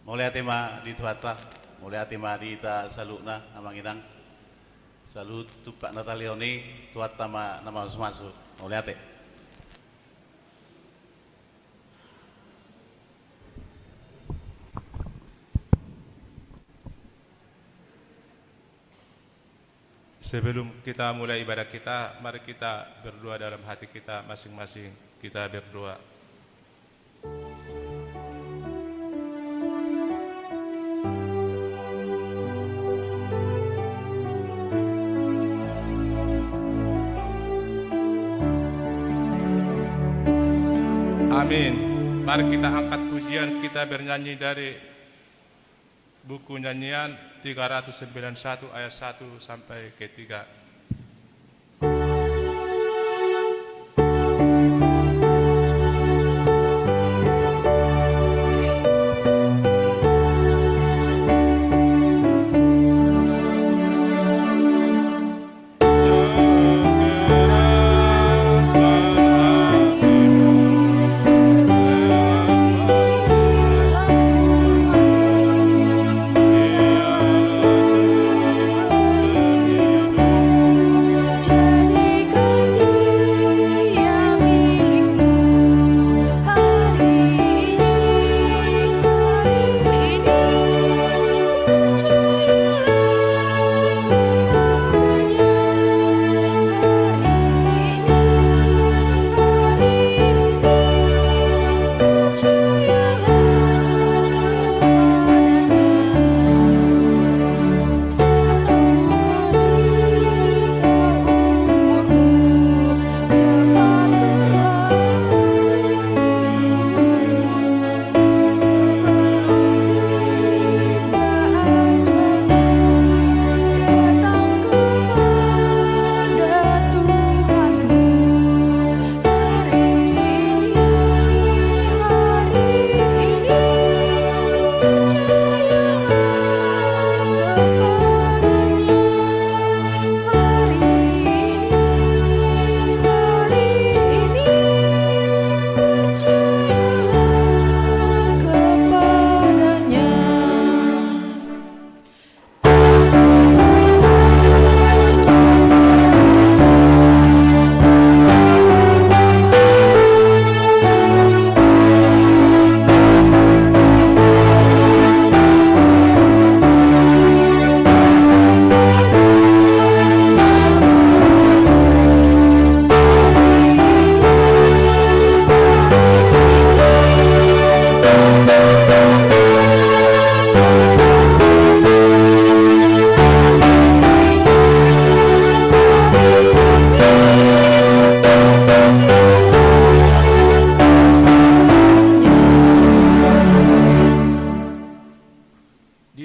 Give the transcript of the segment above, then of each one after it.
Mulai tema di tuata, mulai tema di ta salutna amang inang. Salut tupak Natalioni tuata nama masuk. Mulai ate. Sebelum kita mulai ibadah kita, mari kita berdoa dalam hati kita masing-masing. Kita berdoa. Amin. Mari kita angkat pujian, kita bernyanyi dari buku nyanyian 391 ayat 1 sampai ke 3.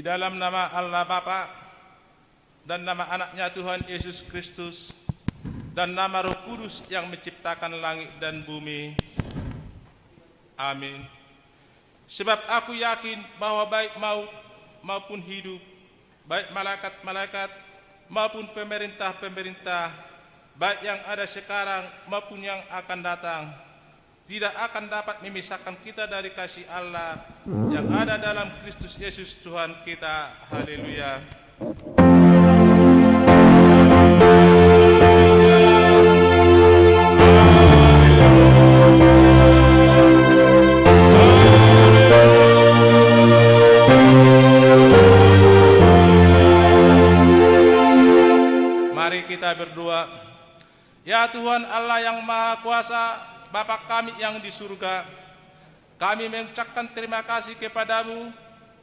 Dalam nama Allah Bapa dan nama anaknya Tuhan Yesus Kristus dan nama Roh Kudus yang menciptakan langit dan bumi. Amin. Sebab aku yakin bahwa baik maut maupun hidup, baik malaikat-malaikat maupun pemerintah-pemerintah, baik yang ada sekarang maupun yang akan datang, tidak akan dapat memisahkan kita dari kasih Allah yang ada dalam Kristus Yesus Tuhan kita. Haleluya. Mari kita berdoa. Ya Tuhan Allah yang Maha Kuasa, Bapa kami yang di surga, kami mengucapkan terima kasih kepadamu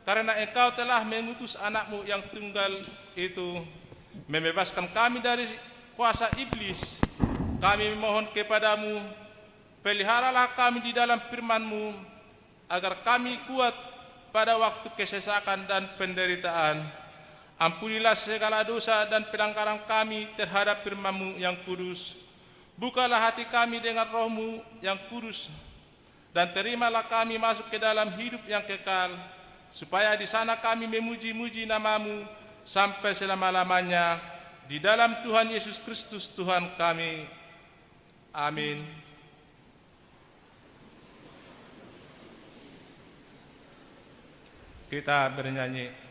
karena Engkau telah mengutus anak-Mu yang tunggal itu, membebaskan kami dari kuasa iblis. Kami memohon kepadamu, peliharalah kami di dalam firman-Mu, agar kami kuat pada waktu kesesakan dan penderitaan. Ampunilah segala dosa dan pelanggaran kami terhadap firman-Mu yang kudus. Bukalah hati kami dengan Roh-Mu yang kudus, dan terimalah kami masuk ke dalam hidup yang kekal, supaya di sana kami memuji-muji nama-Mu sampai selama-lamanya, di dalam Tuhan Yesus Kristus Tuhan kami. Amin. Kita bernyanyi.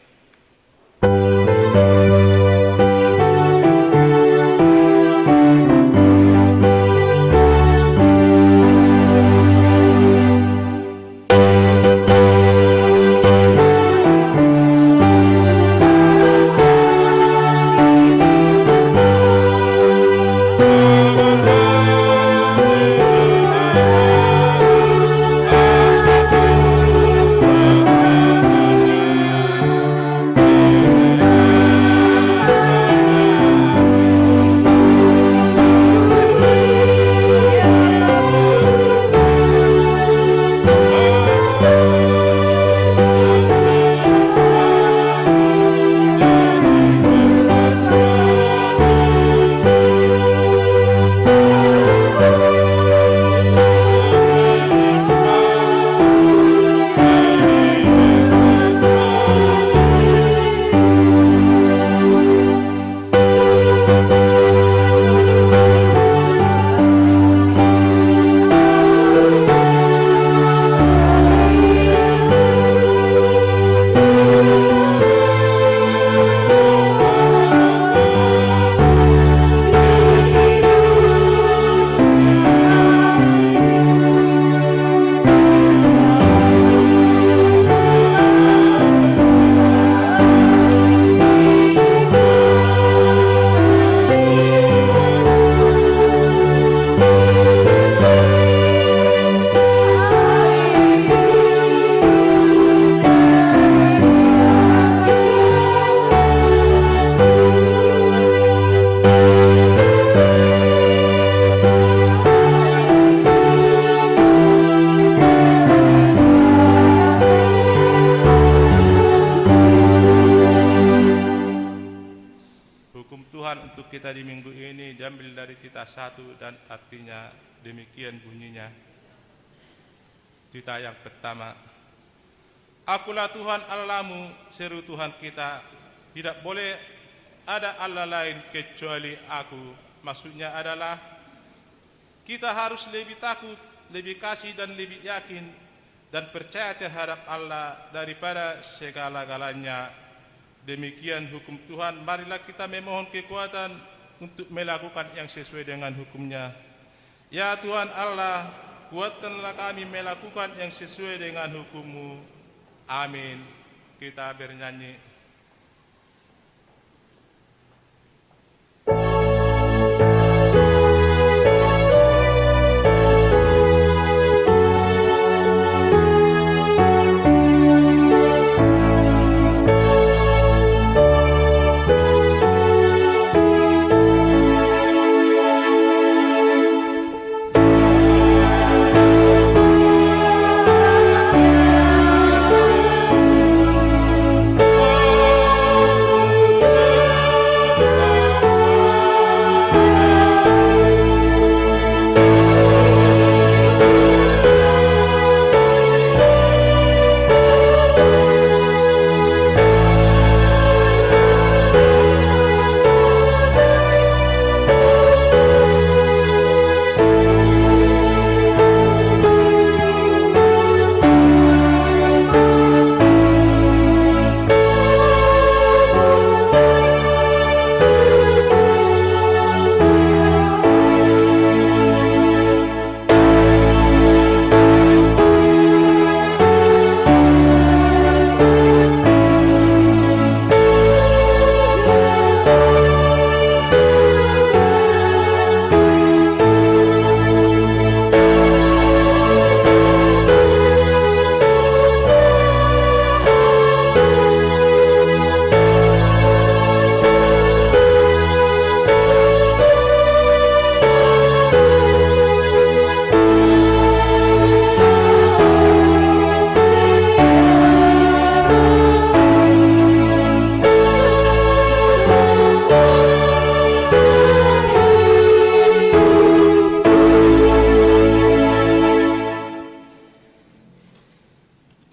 satu dan artinya demikian bunyinya. Cerita yang pertama, Akulah Tuhan Allahmu, seru Tuhan kita, tidak boleh ada Allah lain kecuali aku. Maksudnya adalah kita harus lebih takut, lebih kasih dan lebih yakin dan percaya terhadap Allah daripada segala-galanya. Demikian hukum Tuhan, marilah kita memohon kekuatan untuk melakukan yang sesuai dengan hukumnya. Ya Tuhan Allah, kuatkanlah kami melakukan yang sesuai dengan hukum-Mu. Amin. Kita bernyanyi.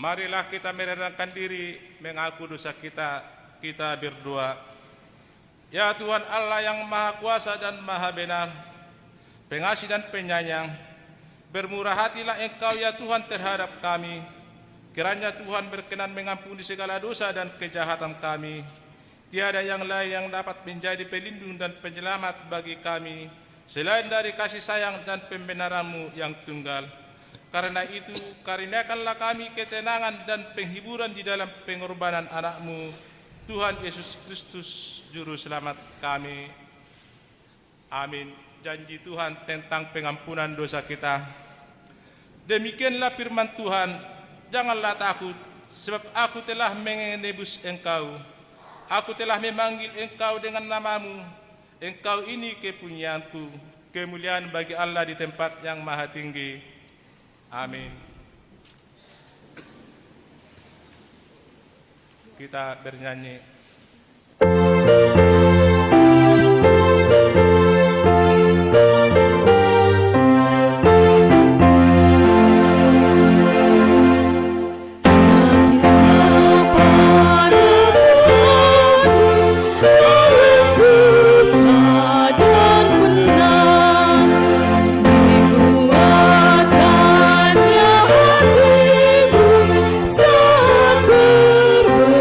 Marilah kita merendahkan diri, mengaku dosa kita, kita berdoa. Ya Tuhan Allah yang Maha Kuasa dan Maha Benar, Pengasih dan Penyayang, bermurah hatilah Engkau ya Tuhan terhadap kami. Kiranya Tuhan berkenan mengampuni segala dosa dan kejahatan kami. Tiada yang lain yang dapat menjadi pelindung dan penyelamat bagi kami selain dari kasih sayang dan pembenaran-Mu yang tunggal. Karena itu, karuniakanlah kami ketenangan dan penghiburan di dalam pengorbanan anak-Mu, Tuhan Yesus Kristus, Juru Selamat kami. Amin. Janji Tuhan tentang pengampunan dosa kita. Demikianlah firman Tuhan, janganlah takut, sebab aku telah menebus engkau. Aku telah memanggil engkau dengan namamu. Engkau ini kepunyaanku, kemuliaan bagi Allah di tempat yang maha tinggi. Amin. Kita bernyanyi. Saat berbenah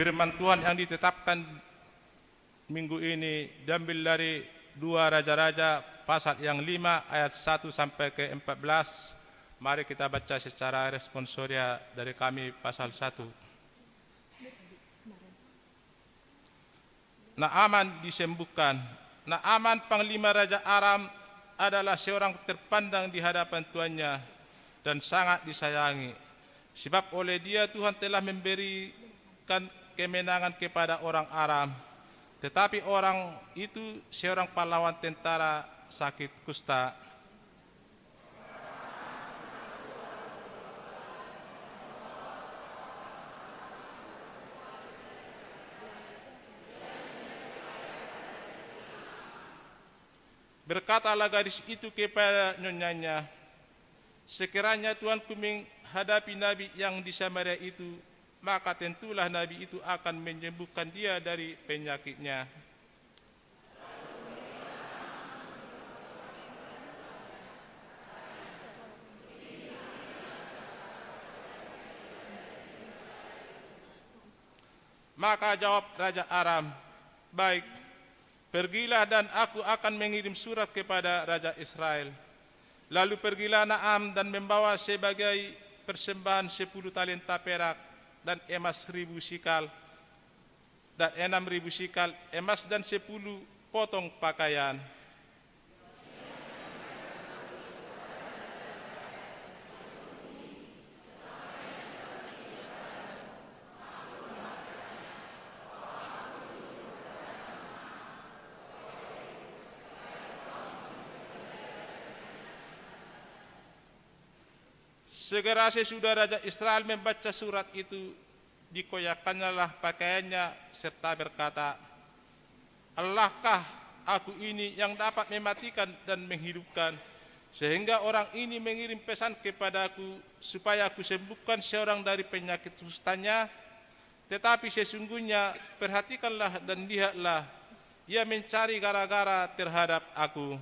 Firman Tuhan yang ditetapkan minggu ini diambil dari 2 Raja-Raja pasal yang 5 ayat 1 sampai ke 14. Mari kita baca secara responsoria dari kami pasal 1. Naaman disembuhkan. Naaman panglima Raja Aram adalah seorang terpandang di hadapan tuannya dan sangat disayangi. Sebab oleh dia Tuhan telah memberikan kemenangan kepada orang Aram. Tetapi orang itu seorang pahlawan tentara sakit kusta. Berkatalah gadis itu kepada nyonyanya, sekiranya Tuanku menghadapi nabi yang di Samaria itu, maka tentulah nabi itu akan menyembuhkan dia dari penyakitnya. Maka jawab Raja Aram, baik, pergilah dan aku akan mengirim surat kepada Raja Israel. Lalu pergilah Naam dan membawa sebagai persembahan 10 talenta perak dan emas 1.000 sikal dan 6.000 sikal emas dan 10 potong pakaian. Segera sesudah Raja Israel membaca surat itu, dikoyakannya pakaiannya serta berkata, Allahkah aku ini yang dapat mematikan dan menghidupkan, sehingga orang ini mengirim pesan kepadaku supaya aku sembuhkan seorang dari penyakit kustanya. Tetapi sesungguhnya perhatikanlah dan lihatlah, ia mencari gara-gara terhadap aku.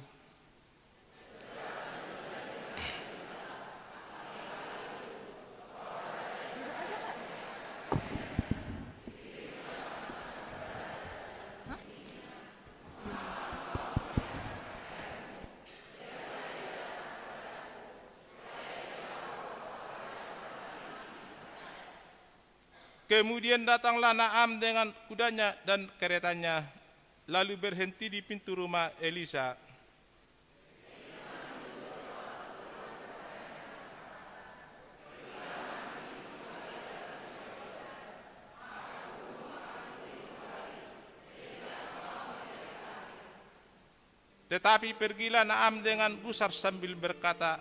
Kemudian datanglah Naam dengan kudanya dan keretanya, lalu berhenti di pintu rumah Elisa. Tetapi pergilah Naam dengan gusar sambil berkata,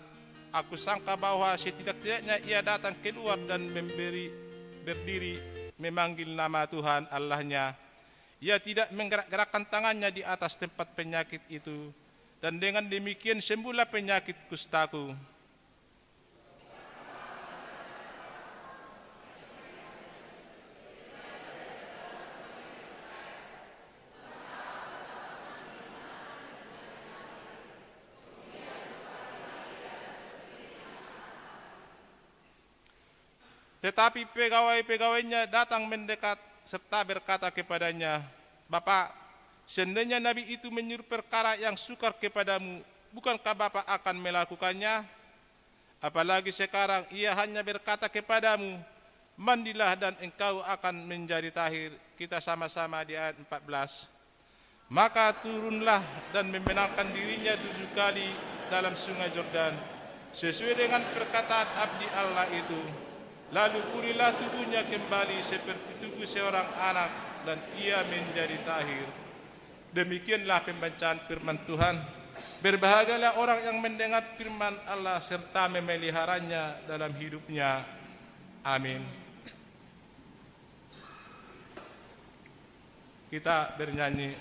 aku sangka bahwa setidak-tidaknya ia datang keluar dan berdiri memanggil nama Tuhan Allahnya. Ia tidak menggerak-gerakkan tangannya di atas tempat penyakit itu, dan dengan demikian sembuhlah penyakit kustaku. Tetapi pegawai-pegawainya datang mendekat serta berkata kepadanya, Bapak, seandainya nabi itu menyuruh perkara yang sukar kepadamu, bukankah Bapak akan melakukannya? Apalagi sekarang ia hanya berkata kepadamu, mandilah dan engkau akan menjadi tahir. Kita sama-sama di ayat 14. Maka turunlah dan membenamkan dirinya 7 kali dalam sungai Yordan, sesuai dengan perkataan abdi Allah itu. Lalu pulihlah tubuhnya kembali seperti tubuh seorang anak, dan ia menjadi tahir. Demikianlah pembacaan firman Tuhan. Berbahagialah orang yang mendengar firman Allah serta memeliharanya dalam hidupnya. Amin. Kita bernyanyi.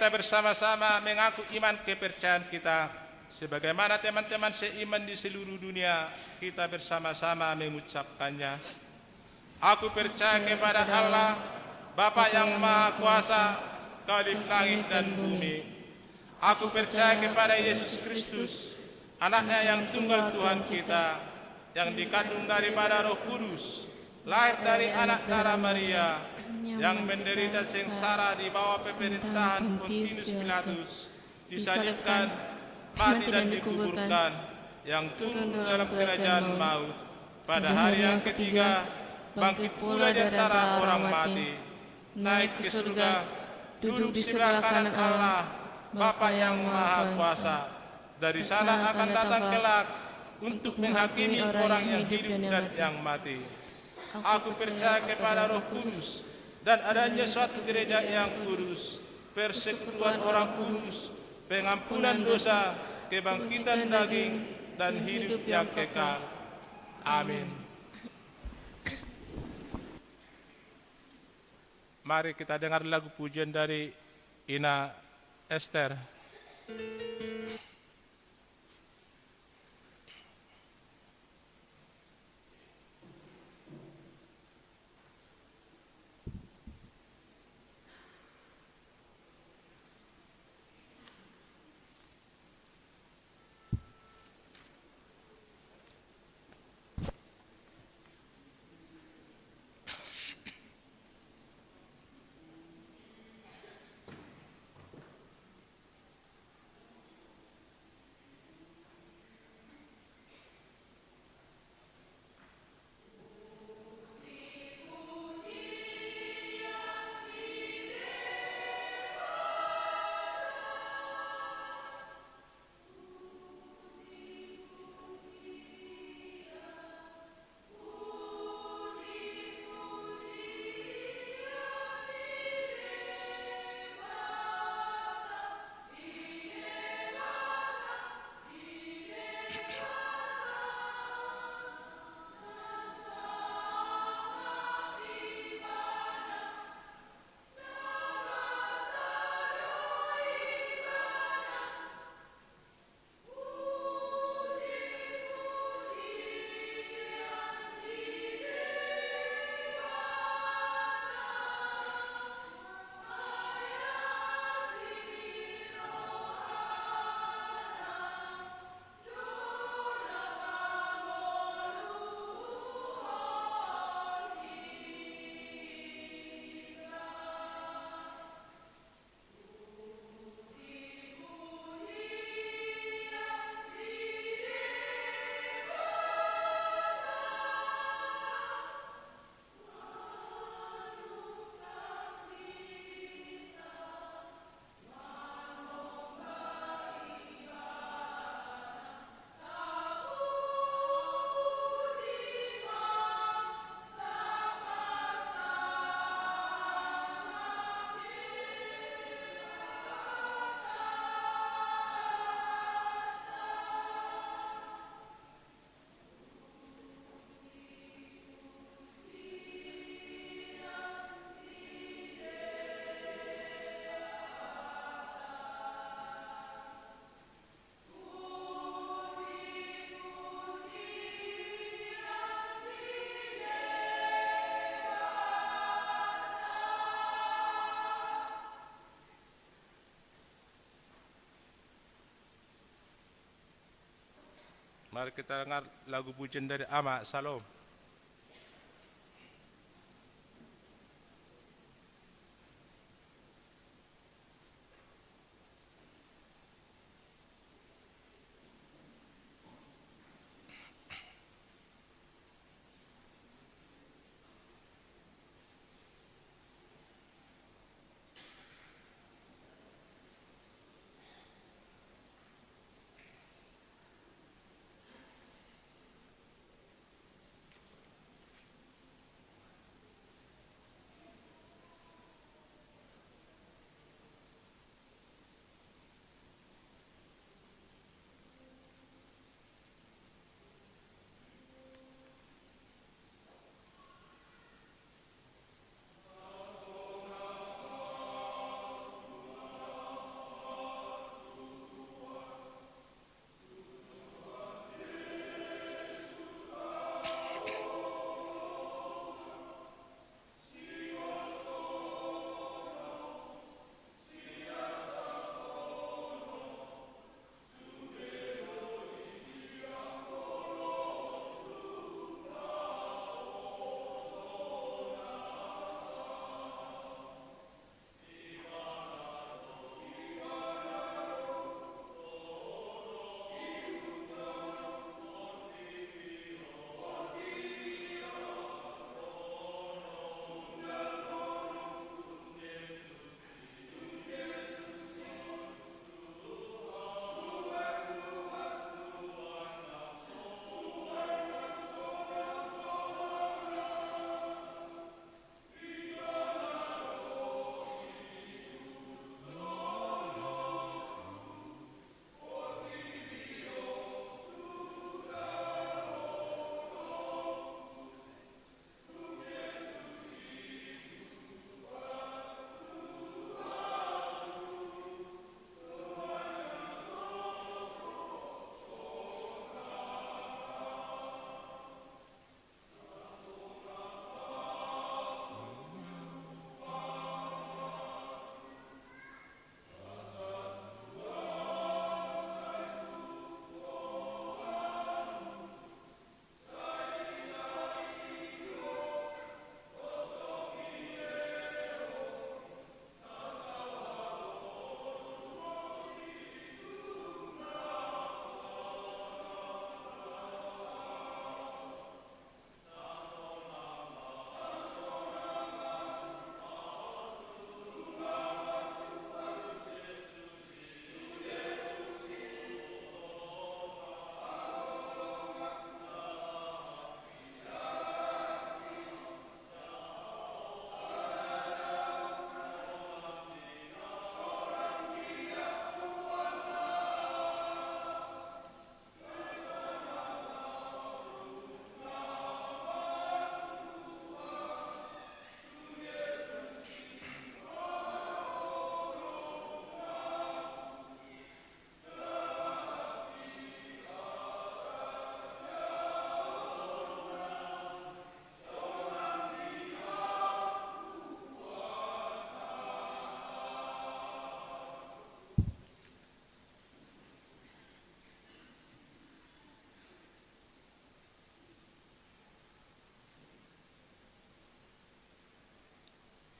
kita bersama-sama mengaku iman kepercayaan kita. Sebagaimana teman-teman seiman di seluruh dunia, kita bersama-sama mengucapkannya. Aku percaya kepada Allah, Bapa yang Maha Kuasa, Khalik langit dan bumi. Aku percaya kepada Yesus Kristus, anaknya yang tunggal Tuhan kita, yang dikandung daripada Roh Kudus, lahir dari anak darah Maria, yang menderita sengsara di bawah pemerintahan Pontius Pilatus, disalibkan, mati dan dikuburkan, yang turun dalam kerajaan maut. Pada hari yang ketiga, bangkit pula di antara orang mati, naik ke surga, duduk di sebelah kanan Allah, Bapa yang Maha Kuasa. Dari sana akan datang kelak untuk menghakimi orang yang hidup dan yang mati. Aku percaya kepada Roh Kudus dan adanya suatu gereja yang kudus, persekutuan orang kudus, pengampunan dosa, kebangkitan daging, dan hidup yang kekal. Amin. Mari kita dengar lagu pujian dari Ina Esther. Mari kita dengar lagu pujian dari Ama Salom.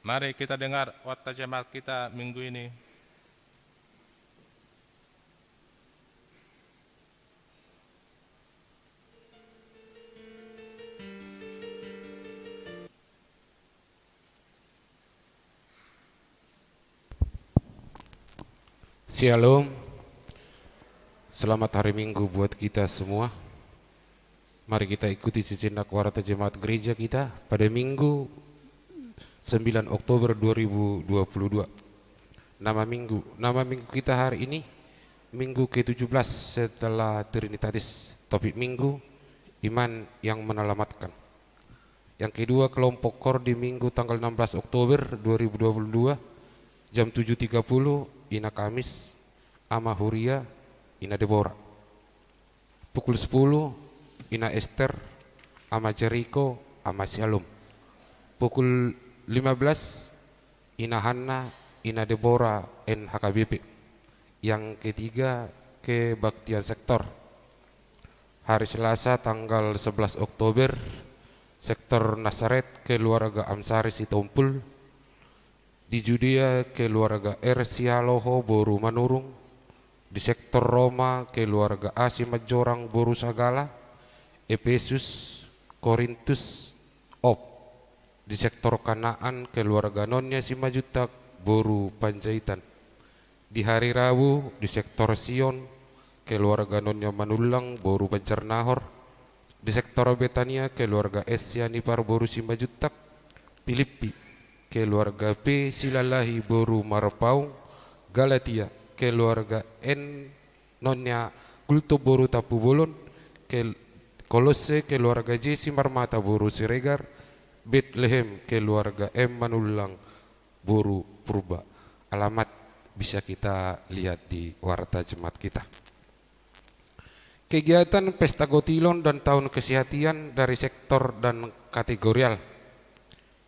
Mari kita dengar warta jemaat kita minggu ini. Shalom, selamat hari Minggu buat kita semua. Mari kita ikuti sejenak warta jemaat gereja kita pada Minggu 9 Oktober 2022. Nama minggu kita hari ini Minggu ke-17 setelah Trinitatis. Topik Minggu, iman yang menyelamatkan. Yang kedua, kelompok kor di Minggu tanggal 16 Oktober 2022 jam 7.30 Ina Kamis, Ama Huria, Ina Deborah. Pukul 10, Ina Esther, Ama Jericho, Ama Shalom. Pukul 15, Ina Hanna, Ina Deborah, NHKBP. Yang ketiga, kebaktian sektor. Hari Selasa tanggal 11 Oktober, sektor Nazaret keluarga Amsari Sitompul. Di Judea keluarga Ersialoho Boru Manurung. Di sektor Roma keluarga Asi Majorang Boru Sagala, Efesus, Korintus, Op. Di sektor Kanaan keluarga Nonya Simajutak Boru Panjaitan. Di hari Rabu di sektor Sion keluarga Nonya Manulang Boru Banjarnahor. Di sektor Betania keluarga Esya Nipar Boru Simajutak, Filipi keluarga P Silalahi Boru Marpaung, Galatia keluarga N Nonya Gulto Boru Tapu Bolon, Kolose keluarga J Simarmata Boru Siregar, Bethlehem keluarga M Manulang Boru Purba. Alamat bisa kita lihat di warta jemaat kita. Kegiatan Pesta Gotilon dan Tahun Kesehatan dari sektor dan kategorial.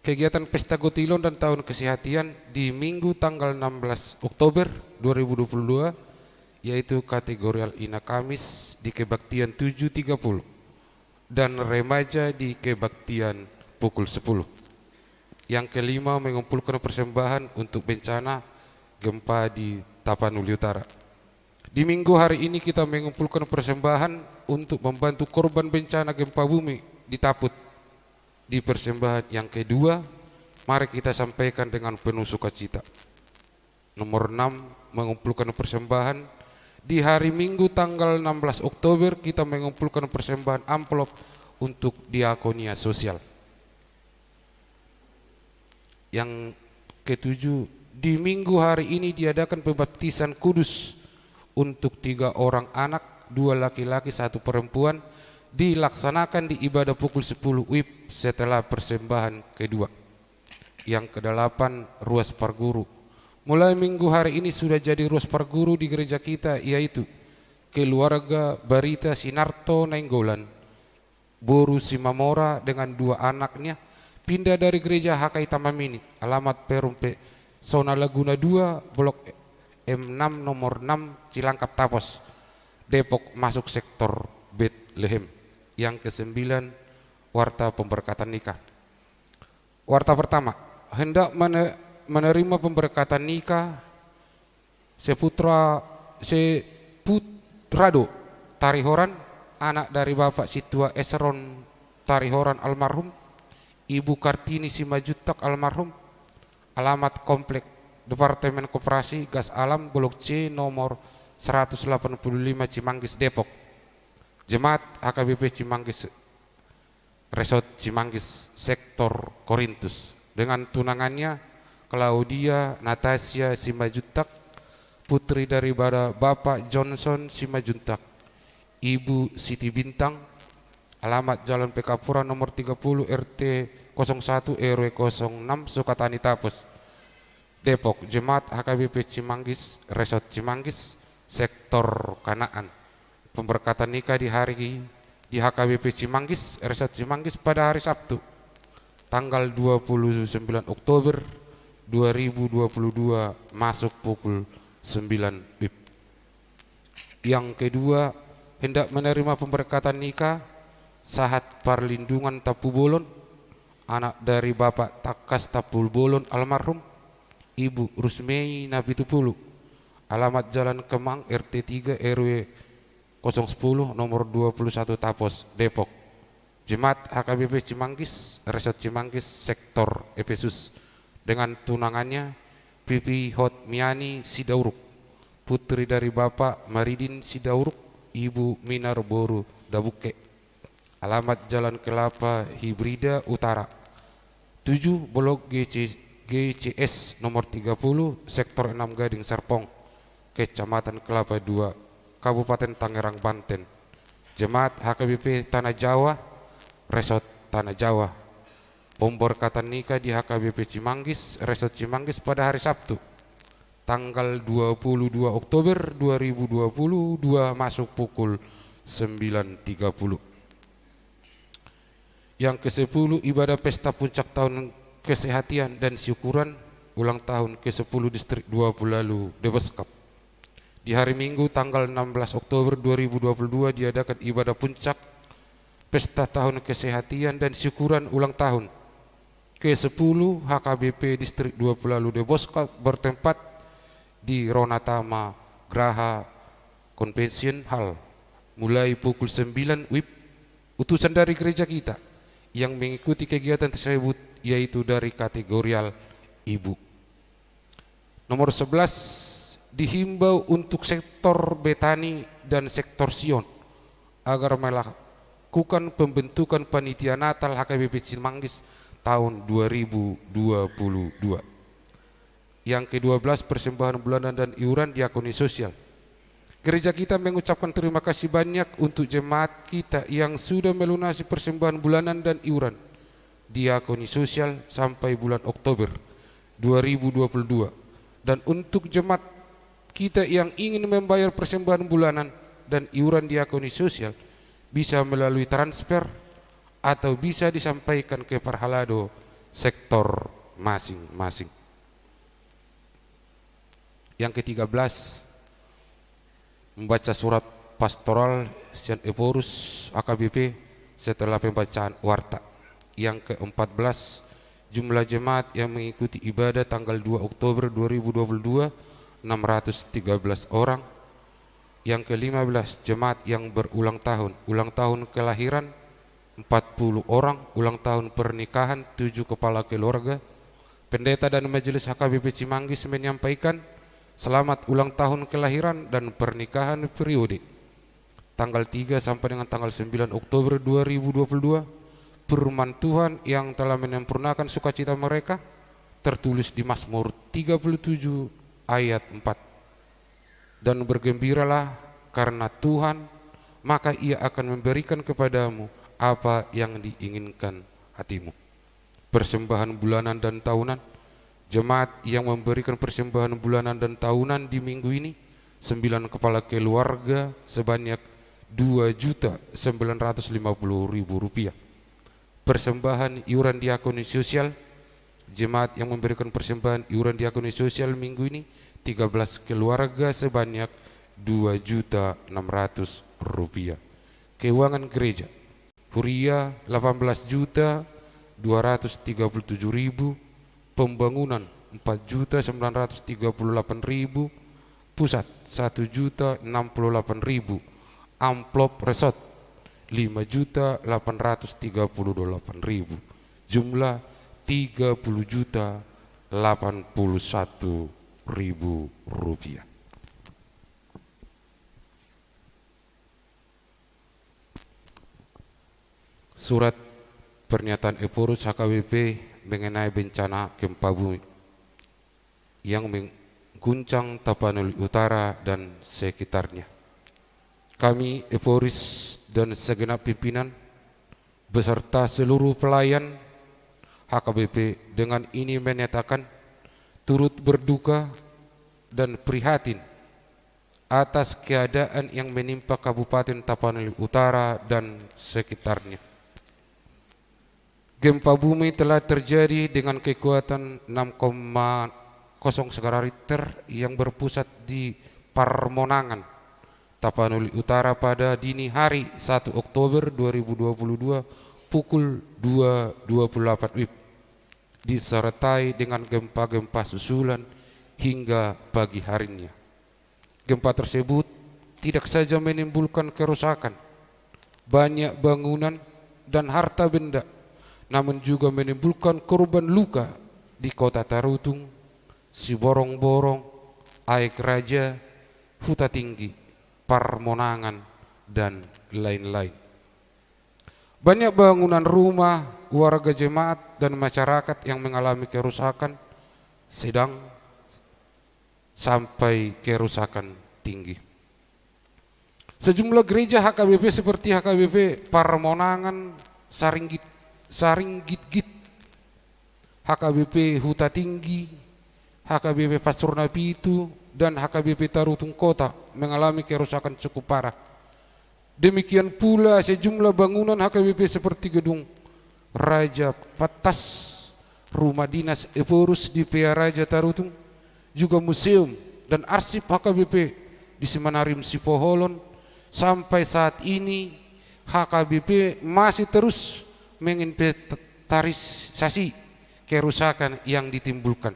Kegiatan Pesta Gotilon dan Tahun Kesehatan di Minggu tanggal 16 Oktober 2022 yaitu kategorial Ina Kamis di kebaktian 7.30 dan remaja di kebaktian pukul 10. Yang kelima, mengumpulkan persembahan untuk bencana gempa di Tapanuli Utara. Di minggu hari ini kita mengumpulkan persembahan untuk membantu korban bencana gempa bumi di Taput. Di persembahan yang kedua, mari kita sampaikan dengan penuh sukacita. Nomor 6, mengumpulkan persembahan. Di hari Minggu tanggal 16 Oktober kita mengumpulkan persembahan amplop untuk diakonia sosial. Yang ketujuh, di minggu hari ini diadakan pembaptisan kudus untuk 3 orang anak, 2 laki-laki, 1 perempuan, dilaksanakan di ibadah pukul 10 WIB setelah persembahan kedua. Yang kedelapan, ruas parguru. Mulai minggu hari ini sudah jadi ruas parguru di gereja kita, yaitu keluarga Barita Sinarto Nainggolan Boru Simamora dengan 2 anaknya pindah dari gereja HKI Tamamini, alamat Perumpe Sona Laguna 2 Blok M6 nomor 6 Cilangkap Tapos, Depok, masuk sektor Bethlehem. Yang ke-9, warta pemberkatan nikah. Warta pertama, hendak menerima pemberkatan nikah Seputrado Tarihoran, anak dari Bapak Situa Esron Tarihoran almarhum, Ibu Kartini Simajutak almarhum, alamat Komplek Departemen Koperasi Gas Alam Blok C nomor 185 Cimanggis, Depok. Jemaat HKBP Cimanggis Resort Cimanggis sektor Korintus dengan tunangannya Claudia Natasha Simajutak, putri dari Bapak Johnson Simajutak, Ibu Siti Bintang, alamat Jalan Pekapura nomor 30 RT 01 RW 06 Sukatani Tapus, Depok. Jemaat HKBP Cimanggis Resort Cimanggis sektor Kanaan. Pemberkatan nikah di HKBP Cimanggis Resort Cimanggis pada hari Sabtu tanggal 29 Oktober 2022 masuk pukul 9 WIB. Yang kedua, hendak menerima pemberkatan nikah Sahat Parlindungan Tapu Bolon, anak dari Bapak Takas Tapul Bolon almarhum, Ibu Rusmei Nabitupulu, alamat Jalan Kemang RT 3 RW 010 nomor 21 Tapos, Depok. Jemaat HKBP Cimanggis, Resort Cimanggis, Sektor Efesus, dengan tunangannya Pipi Hot Miani Sidauruk, putri dari Bapak Maridin Sidauruk, Ibu Minar Boru Dabuke, alamat Jalan Kelapa Hibrida Utara 7 Blok GCS nomor 30 Sektor 6 Gading Serpong, Kecamatan Kelapa 2, Kabupaten Tangerang, Banten. Jemaat HKBP Tanah Jawa, Resort Tanah Jawa, pemberkatan nikah di HKBP Cimanggis, Resort Cimanggis pada hari Sabtu tanggal 22 Oktober 2022 masuk pukul 9.30. Yang ke-10 ibadah pesta puncak tahun kesehatan dan syukuran ulang tahun ke-10 Distrik 20 Lalu Debeskap. Di hari Minggu tanggal 16 Oktober 2022 diadakan ibadah puncak pesta tahun kesehatan dan syukuran ulang tahun ke-10 HKBP Distrik 20 Lalu Debeskap bertempat di Ronatama Graha Convention Hall mulai pukul 9 WIB. Utusan dari gereja kita yang mengikuti kegiatan tersebut yaitu dari kategorial ibu. Nomor 11, dihimbau untuk sektor Betani dan sektor Sion agar melakukan pembentukan panitia Natal HKBP Cimanggis tahun 2022. Yang ke-12, persembahan bulanan dan iuran diakoni sosial. Gereja kita mengucapkan terima kasih banyak untuk jemaat kita yang sudah melunasi persembahan bulanan dan iuran diakoni sosial sampai bulan Oktober 2022. Dan untuk jemaat kita yang ingin membayar persembahan bulanan dan iuran diakoni sosial bisa melalui transfer atau bisa disampaikan ke Parhalado sektor masing-masing. Yang ke-13, membaca surat pastoral St. Ephorus AKBP setelah pembacaan warta. Yang ke-14, jumlah jemaat yang mengikuti ibadah tanggal 2 Oktober 2022 613 orang. Yang ke-15, jemaat yang berulang tahun kelahiran 40 orang, ulang tahun pernikahan 7 kepala keluarga. Pendeta dan majelis HKBP Cimanggis menyampaikan selamat ulang tahun kelahiran dan pernikahan periode tanggal 3 sampai dengan tanggal 9 Oktober 2022. Firman Tuhan yang telah menyempurnakan sukacita mereka tertulis di Mazmur 37 ayat 4. Dan bergembiralah karena Tuhan, maka Ia akan memberikan kepadamu apa yang diinginkan hatimu. Persembahan bulanan dan tahunan. Jemaat yang memberikan persembahan bulanan dan tahunan di minggu ini 9 kepala keluarga sebanyak Rp2.950.000. Persembahan iuran diakoni sosial. Jemaat yang memberikan persembahan iuran diakoni sosial minggu ini 13 keluarga sebanyak Rp2.600.000. Keuangan gereja Huria 18.237.000, pembangunan 4.938.000, pusat 1.068.000, amplop resort 5.838.000, jumlah Rp30.081.000. Surat pernyataan Ephorus HKBP mengenai bencana gempa bumi yang mengguncang Tapanuli Utara dan sekitarnya. Kami Ephorus dan segenap pimpinan beserta seluruh pelayan HKBP dengan ini menyatakan turut berduka dan prihatin atas keadaan yang menimpa Kabupaten Tapanuli Utara dan sekitarnya. Gempa bumi telah terjadi dengan kekuatan 6,0 skala Richter yang berpusat di Parmonangan, Tapanuli Utara pada dini hari 1 Oktober 2022 pukul 2.28 WIB disertai dengan gempa-gempa susulan hingga pagi harinya. Gempa tersebut tidak saja menimbulkan kerusakan banyak bangunan dan harta benda, namun juga menimbulkan korban luka di kota Tarutung, Siborong-Borong, Aek Raja, Huta Tinggi, Parmonangan, dan lain-lain. Banyak bangunan rumah, warga jemaat, dan masyarakat yang mengalami kerusakan sedang sampai kerusakan tinggi. Sejumlah gereja HKBP seperti HKBP Parmonangan, Saringgit-git, HKBP Huta Tinggi, HKBP Pasurna Pitu, dan HKBP Tarutung Kota mengalami kerusakan cukup parah. Demikian pula sejumlah bangunan HKBP seperti Gedung Raja Patas, Rumah Dinas Eporus di PA Raja Tarutung, juga museum dan arsip HKBP di Semanarim Sipoholon. Sampai saat ini HKBP masih terus menginventarisasi kerusakan yang ditimbulkan.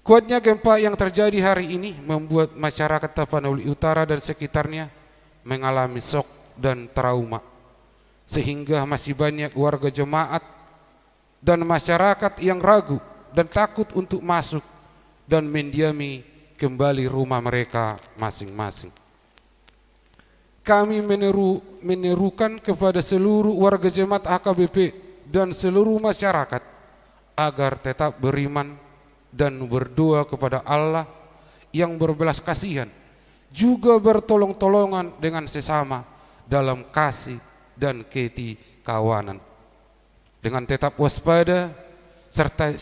Kuatnya gempa yang terjadi hari ini membuat masyarakat Tapanuli Utara dan sekitarnya mengalami shock dan trauma, sehingga masih banyak warga jemaat dan masyarakat yang ragu dan takut untuk masuk dan mendiami kembali rumah mereka masing-masing. Kami menerukan kepada seluruh warga jemaat HKBP dan seluruh masyarakat agar tetap beriman dan berdoa kepada Allah yang berbelas kasihan, juga bertolong-tolongan dengan sesama dalam kasih dan ketikawanan, dengan tetap waspada serta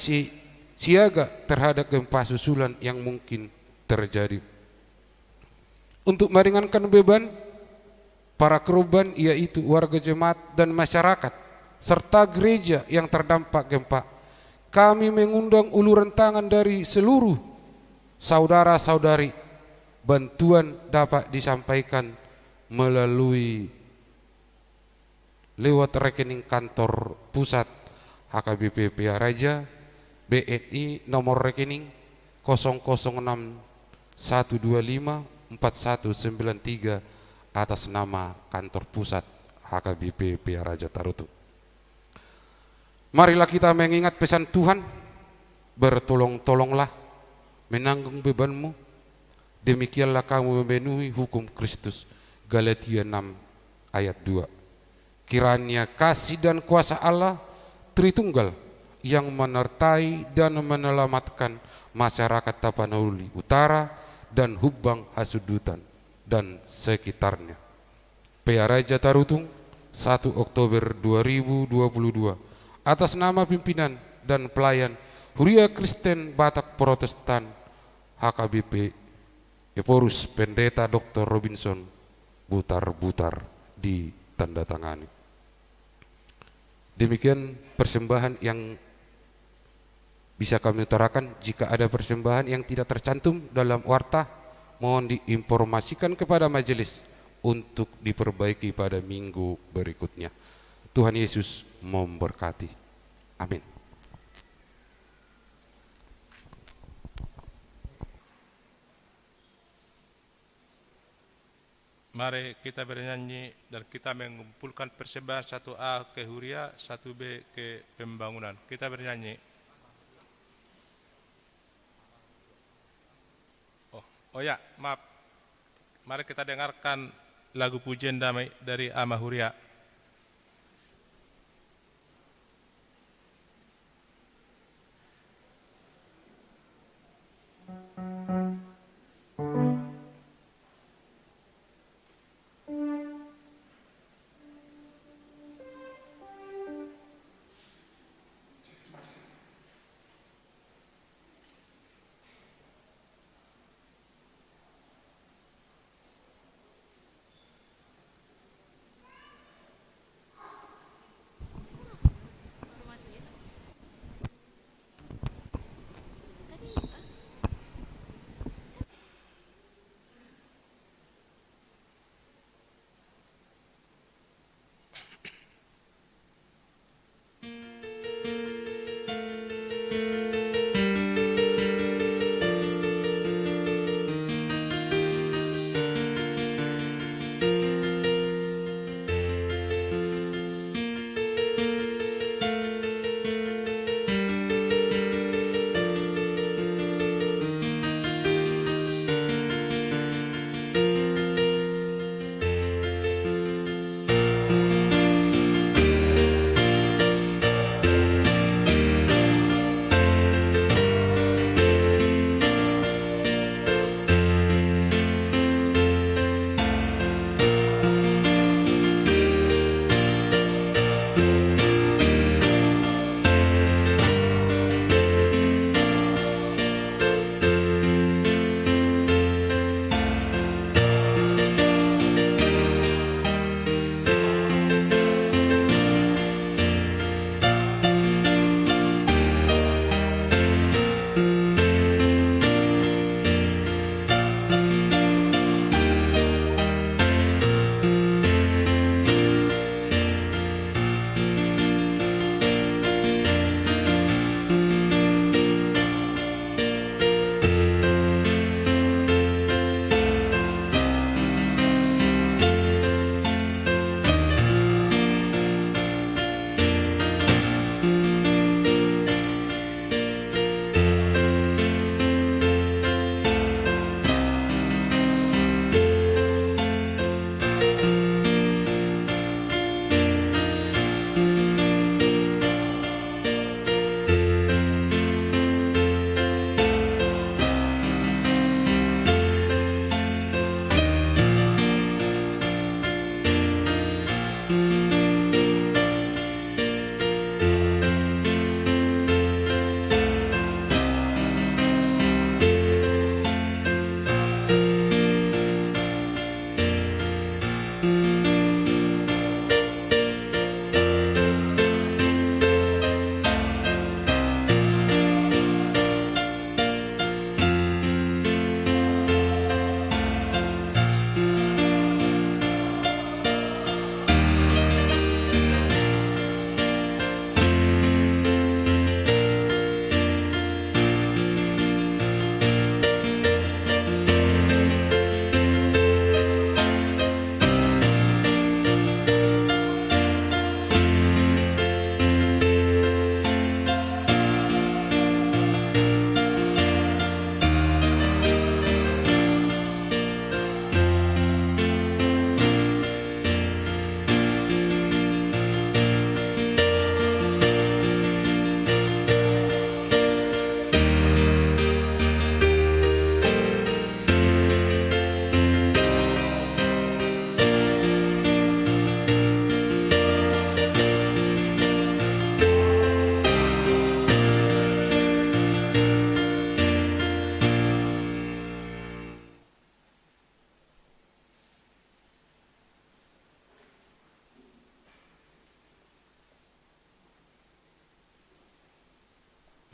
siaga terhadap gempa susulan yang mungkin terjadi. Untuk meringankan beban para korban, yaitu warga jemaat dan masyarakat serta gereja yang terdampak gempa, kami mengundang uluran tangan dari seluruh saudara-saudari. Bantuan dapat disampaikan melalui lewat rekening kantor pusat HKBP PA Raja, BNI nomor rekening 006-125-4193 atas nama kantor pusat HKBP PA Raja Tarutung. Marilah kita mengingat pesan Tuhan, bertolong-tolonglah, menanggung bebanmu, demikianlah kamu memenuhi hukum Kristus. Galatia 6 ayat 2. Kiranya kasih dan kuasa Allah Tritunggal yang menyertai dan menyelamatkan masyarakat Tapanuli Utara dan Hubang Hasudutan dan sekitarnya. PA Raja Tarutung, 1 Oktober 2022, atas nama pimpinan dan pelayan Huria Kristen Batak Protestan HKBP Eporus Pendeta Dr. Robinson Butar-Butar ditandatangani. Demikian persembahan yang bisa kami utarakan. Jika ada persembahan yang tidak tercantum dalam warta, mohon diinformasikan kepada majelis untuk diperbaiki pada minggu berikutnya. Tuhan Yesus memberkati. Amin. Mari kita bernyanyi dan kita mengumpulkan persembahan 1A ke Huria, 1B ke pembangunan. Kita bernyanyi. Oh ya, maaf. Mari kita dengarkan lagu pujian damai dari Ama Huria.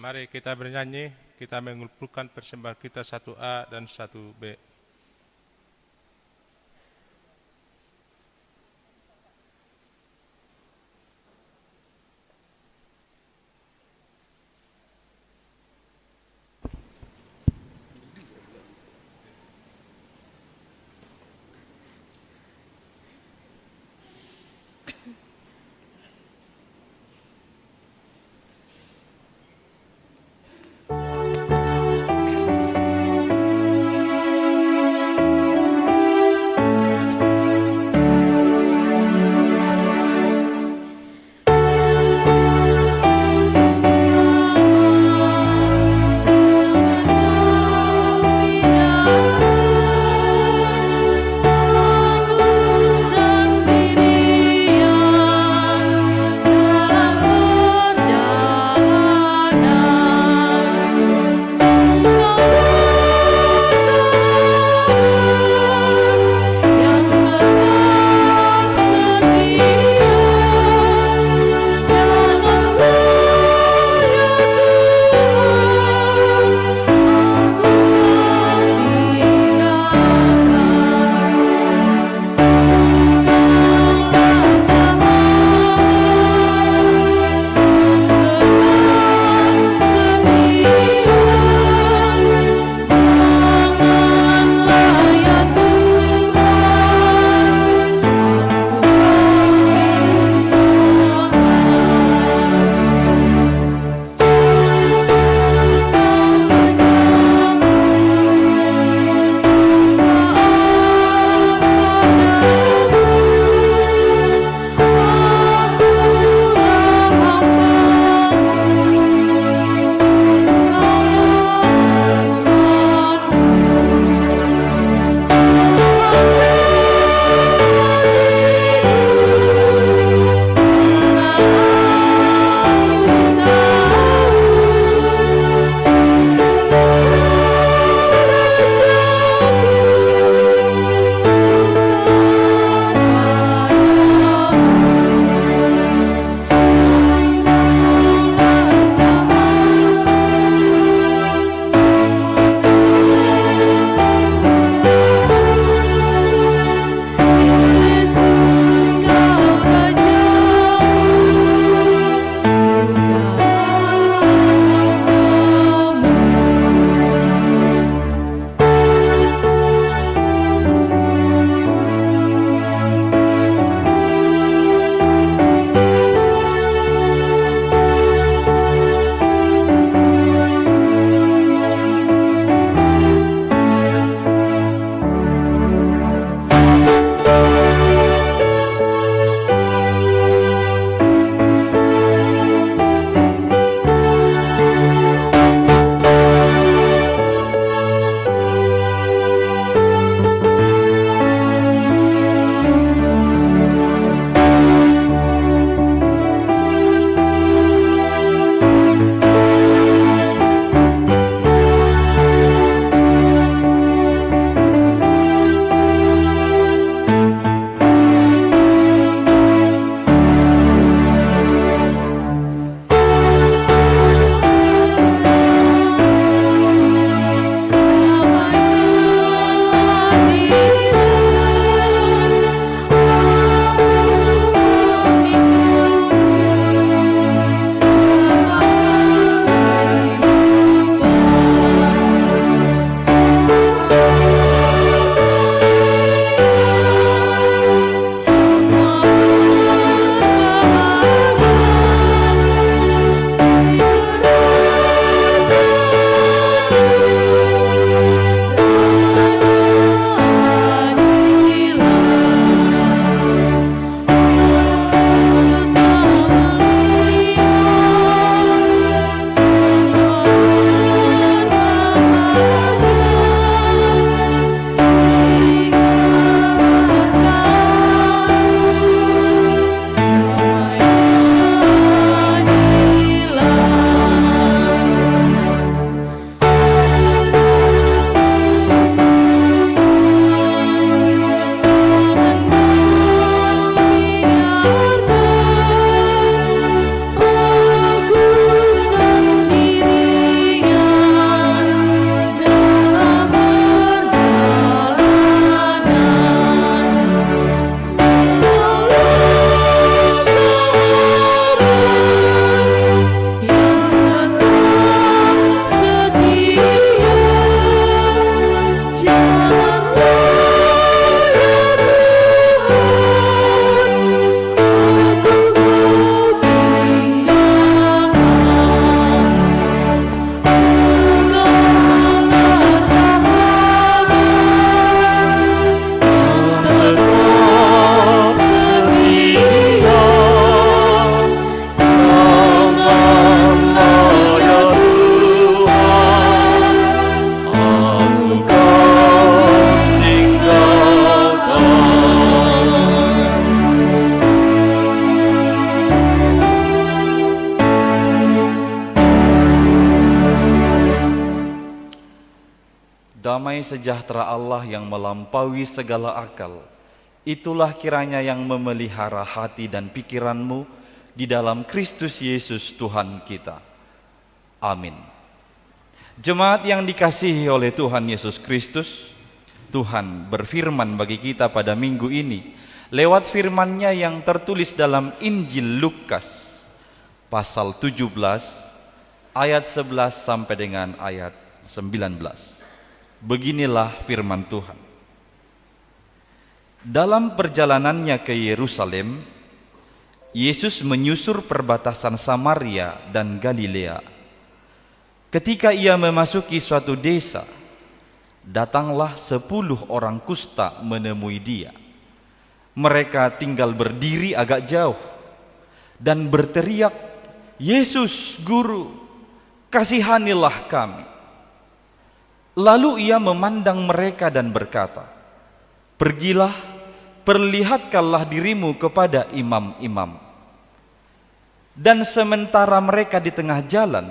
Mari kita bernyanyi, kita mengumpulkan persembahan kita 1A dan 1B. damai sejahtera Allah yang melampaui segala akal, itulah kiranya yang memelihara hati dan pikiranmu di dalam Kristus Yesus Tuhan kita. Amin. Jemaat yang dikasihi oleh Tuhan Yesus Kristus, Tuhan berfirman bagi kita pada minggu ini lewat firman-Nya yang tertulis dalam Injil Lukas pasal 17 ayat 11 sampai dengan ayat 19. Beginilah firman Tuhan. Dalam perjalanannya ke Yerusalem, Yesus menyusur perbatasan Samaria dan Galilea. Ketika ia memasuki suatu desa, datanglah 10 orang kusta menemui dia. Mereka tinggal berdiri agak jauh dan berteriak, "Yesus, Guru, kasihanilah kami." Lalu ia memandang mereka dan berkata, "Pergilah, perlihatkanlah dirimu kepada imam-imam." Dan sementara mereka di tengah jalan,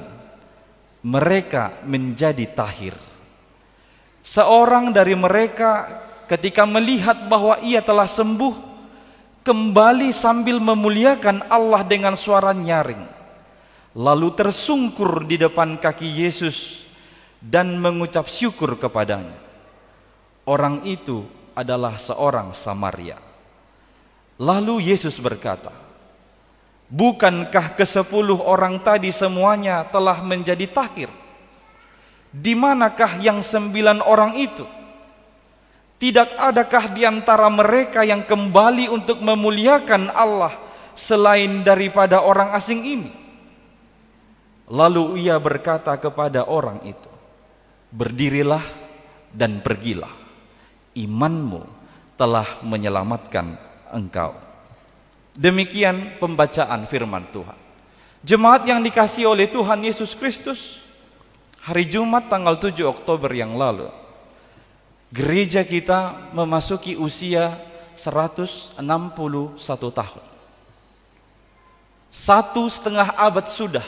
mereka menjadi tahir. Seorang dari mereka ketika melihat bahwa ia telah sembuh, kembali sambil memuliakan Allah dengan suara nyaring, lalu tersungkur di depan kaki Yesus dan mengucap syukur kepadanya. Orang itu adalah seorang Samaria. Lalu Yesus berkata, "Bukankah ke-10 orang tadi semuanya telah menjadi tahir? Di manakah yang 9 orang itu? Tidak adakah di antara mereka yang kembali untuk memuliakan Allah selain daripada orang asing ini?" Lalu ia berkata kepada orang itu, "Berdirilah dan pergilah, imanmu telah menyelamatkan engkau." Demikian pembacaan firman Tuhan. Jemaat yang dikasihi oleh Tuhan Yesus Kristus, hari Jumat tanggal 7 Oktober yang lalu, gereja kita memasuki usia 161 tahun. 1,5 abad sudah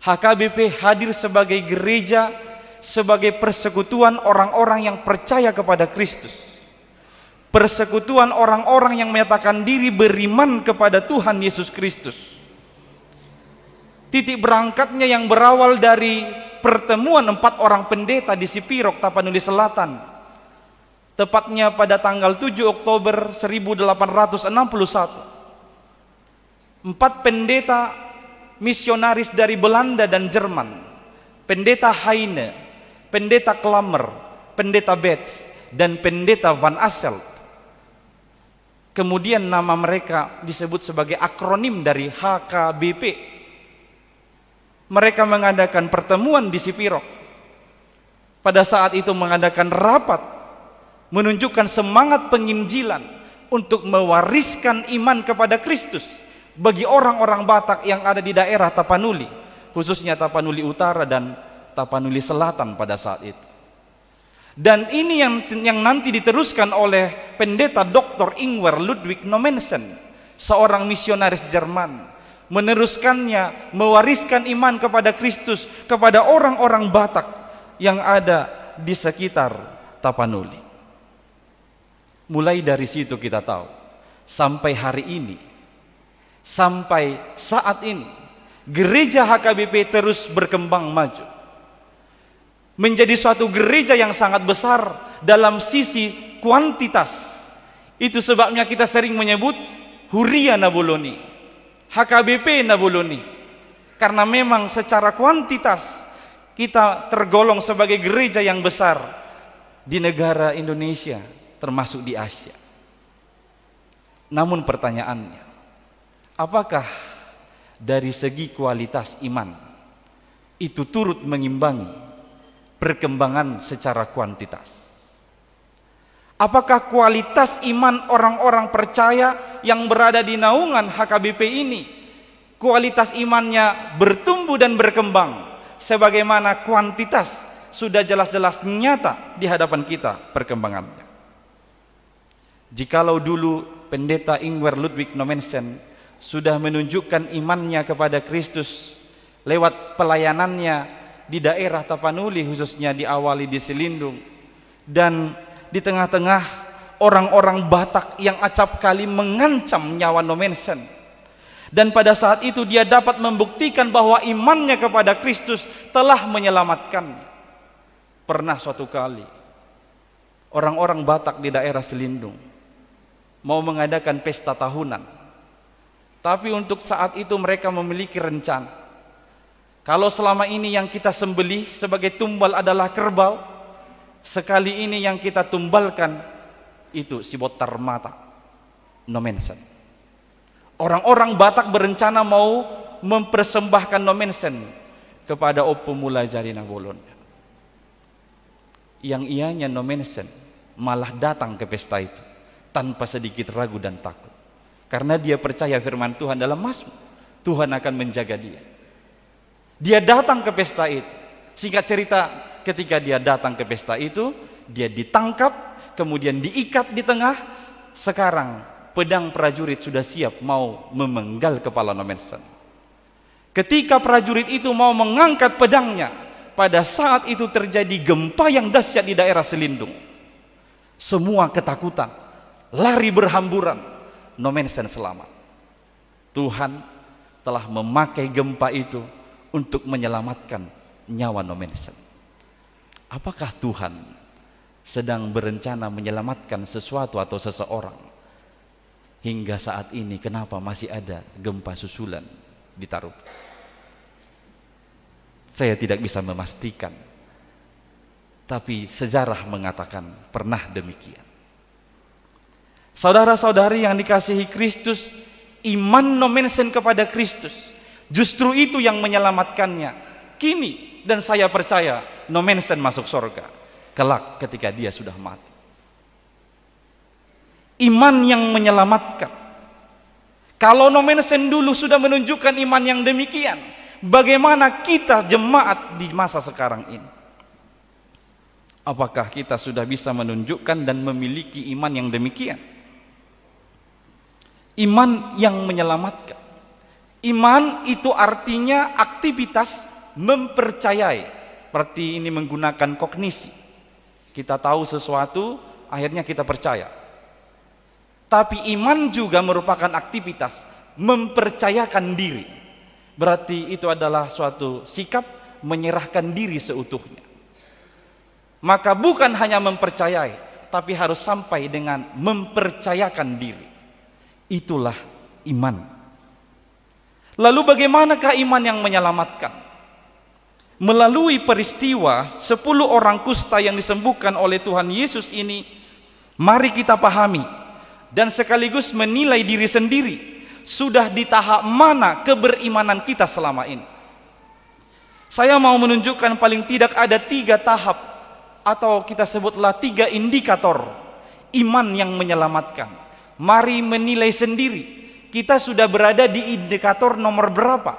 HKBP hadir sebagai gereja, sebagai persekutuan orang-orang yang percaya kepada Kristus, persekutuan orang-orang yang menyatakan diri beriman kepada Tuhan Yesus Kristus. Titik berangkatnya yang berawal dari pertemuan 4 orang pendeta di Sipirok, Tapanuli Selatan, tepatnya pada tanggal 7 Oktober 1861. 4 pendeta misionaris dari Belanda dan Jerman, pendeta Heine, pendeta Klammer, pendeta Betz, dan pendeta Van Asselt. Kemudian nama mereka disebut sebagai akronim dari HKBP. Mereka mengadakan pertemuan di Sipirok. Pada saat itu mengadakan rapat, menunjukkan semangat penginjilan untuk mewariskan iman kepada Kristus bagi orang-orang Batak yang ada di daerah Tapanuli, khususnya Tapanuli Utara dan Tapanuli Selatan pada saat itu. Dan ini yang nanti diteruskan oleh pendeta Dr. Ingwer Ludwig Nommensen, seorang misionaris Jerman, meneruskannya, mewariskan iman kepada Kristus kepada orang-orang Batak yang ada di sekitar Tapanuli. Mulai dari situ kita tahu, sampai hari ini, sampai saat ini, gereja HKBP terus berkembang maju, menjadi suatu gereja yang sangat besar dalam sisi kuantitas. Itu sebabnya kita sering menyebut Huria Nabuloni, HKBP Nabuloni, karena memang secara kuantitas kita tergolong sebagai gereja yang besar di negara Indonesia, termasuk di Asia. Namun pertanyaannya, apakah dari segi kualitas iman itu turut mengimbangi perkembangan secara kuantitas? Apakah kualitas iman orang-orang percaya yang berada di naungan HKBP ini, kualitas imannya bertumbuh dan berkembang sebagaimana kuantitas sudah jelas-jelas nyata di hadapan kita perkembangannya? Jikalau dulu pendeta Ingwer Ludwig Nommensen sudah menunjukkan imannya kepada Kristus lewat pelayanannya di daerah Tapanuli, khususnya diawali di Selindung, Dan di tengah-tengah orang-orang Batak yang acap kali mengancam nyawa Nommensen. Dan pada saat itu dia dapat membuktikan bahwa imannya kepada Kristus telah menyelamatkannya. Pernah suatu kali orang-orang Batak di daerah Selindung mau mengadakan pesta tahunan. Tapi untuk saat itu mereka memiliki rencana. Kalau selama ini yang kita sembelih sebagai tumbal adalah kerbau, sekali ini yang kita tumbalkan itu si botar mata, Nommensen. Orang-orang Batak berencana mau mempersembahkan Nommensen kepada Opo Mulai Jarina Bolon. Yang ianya Nommensen malah datang ke pesta itu tanpa sedikit ragu dan takut. Karena dia percaya firman Tuhan dalam Mazmur, Tuhan akan menjaga dia. Dia datang ke pesta itu. Singkat cerita, ketika dia datang ke pesta itu, dia ditangkap, kemudian diikat di tengah. Sekarang pedang prajurit sudah siap mau memenggal kepala Nommensen. Ketika prajurit itu mau mengangkat pedangnya, pada saat itu terjadi gempa yang dahsyat di daerah Selindung. Semua ketakutan, lari berhamburan. Nommensen selamat. Tuhan telah memakai gempa itu untuk menyelamatkan nyawa Nommensen. Apakah Tuhan sedang berencana menyelamatkan sesuatu atau seseorang? Hingga saat ini kenapa masih ada gempa susulan di Tarup? Saya tidak bisa memastikan. Tapi sejarah mengatakan pernah demikian. Saudara-saudari yang dikasihi Kristus, iman Nommensen kepada Kristus justru itu yang menyelamatkannya. Kini dan saya percaya Nommensen masuk surga kelak ketika dia sudah mati. Iman yang menyelamatkan. Kalau Nommensen dulu sudah menunjukkan iman yang demikian, bagaimana kita jemaat di masa sekarang ini? Apakah kita sudah bisa menunjukkan dan memiliki iman yang demikian? Iman yang menyelamatkan. Iman itu artinya aktivitas mempercayai. Berarti ini menggunakan kognisi. Kita tahu sesuatu, akhirnya kita percaya. Tapi iman juga merupakan aktivitas mempercayakan diri. Berarti itu adalah suatu sikap menyerahkan diri seutuhnya. Maka bukan hanya mempercayai, tapi harus sampai dengan mempercayakan diri. Itulah iman. Lalu bagaimanakah iman yang menyelamatkan? Melalui peristiwa 10 orang kusta yang disembuhkan oleh Tuhan Yesus ini, mari kita pahami dan sekaligus menilai diri sendiri. Sudah di tahap mana keberimanan kita selama ini? Saya mau menunjukkan paling tidak ada 3 tahap, atau kita sebutlah 3 indikator iman yang menyelamatkan. Mari menilai sendiri, kita sudah berada di indikator nomor berapa?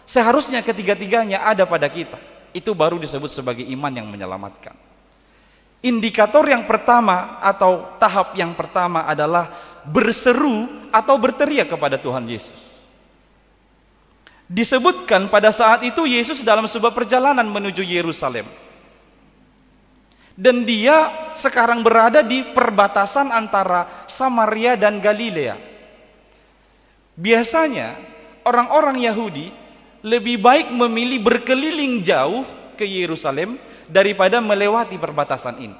Seharusnya ketiga-tiganya ada pada kita. Itu baru disebut sebagai iman yang menyelamatkan. Indikator yang pertama atau tahap yang pertama adalah berseru atau berteriak kepada Tuhan Yesus. Disebutkan pada saat itu Yesus dalam sebuah perjalanan menuju Yerusalem. Dan dia sekarang berada di perbatasan antara Samaria dan Galilea. Biasanya orang-orang Yahudi lebih baik memilih berkeliling jauh ke Yerusalem daripada melewati perbatasan ini.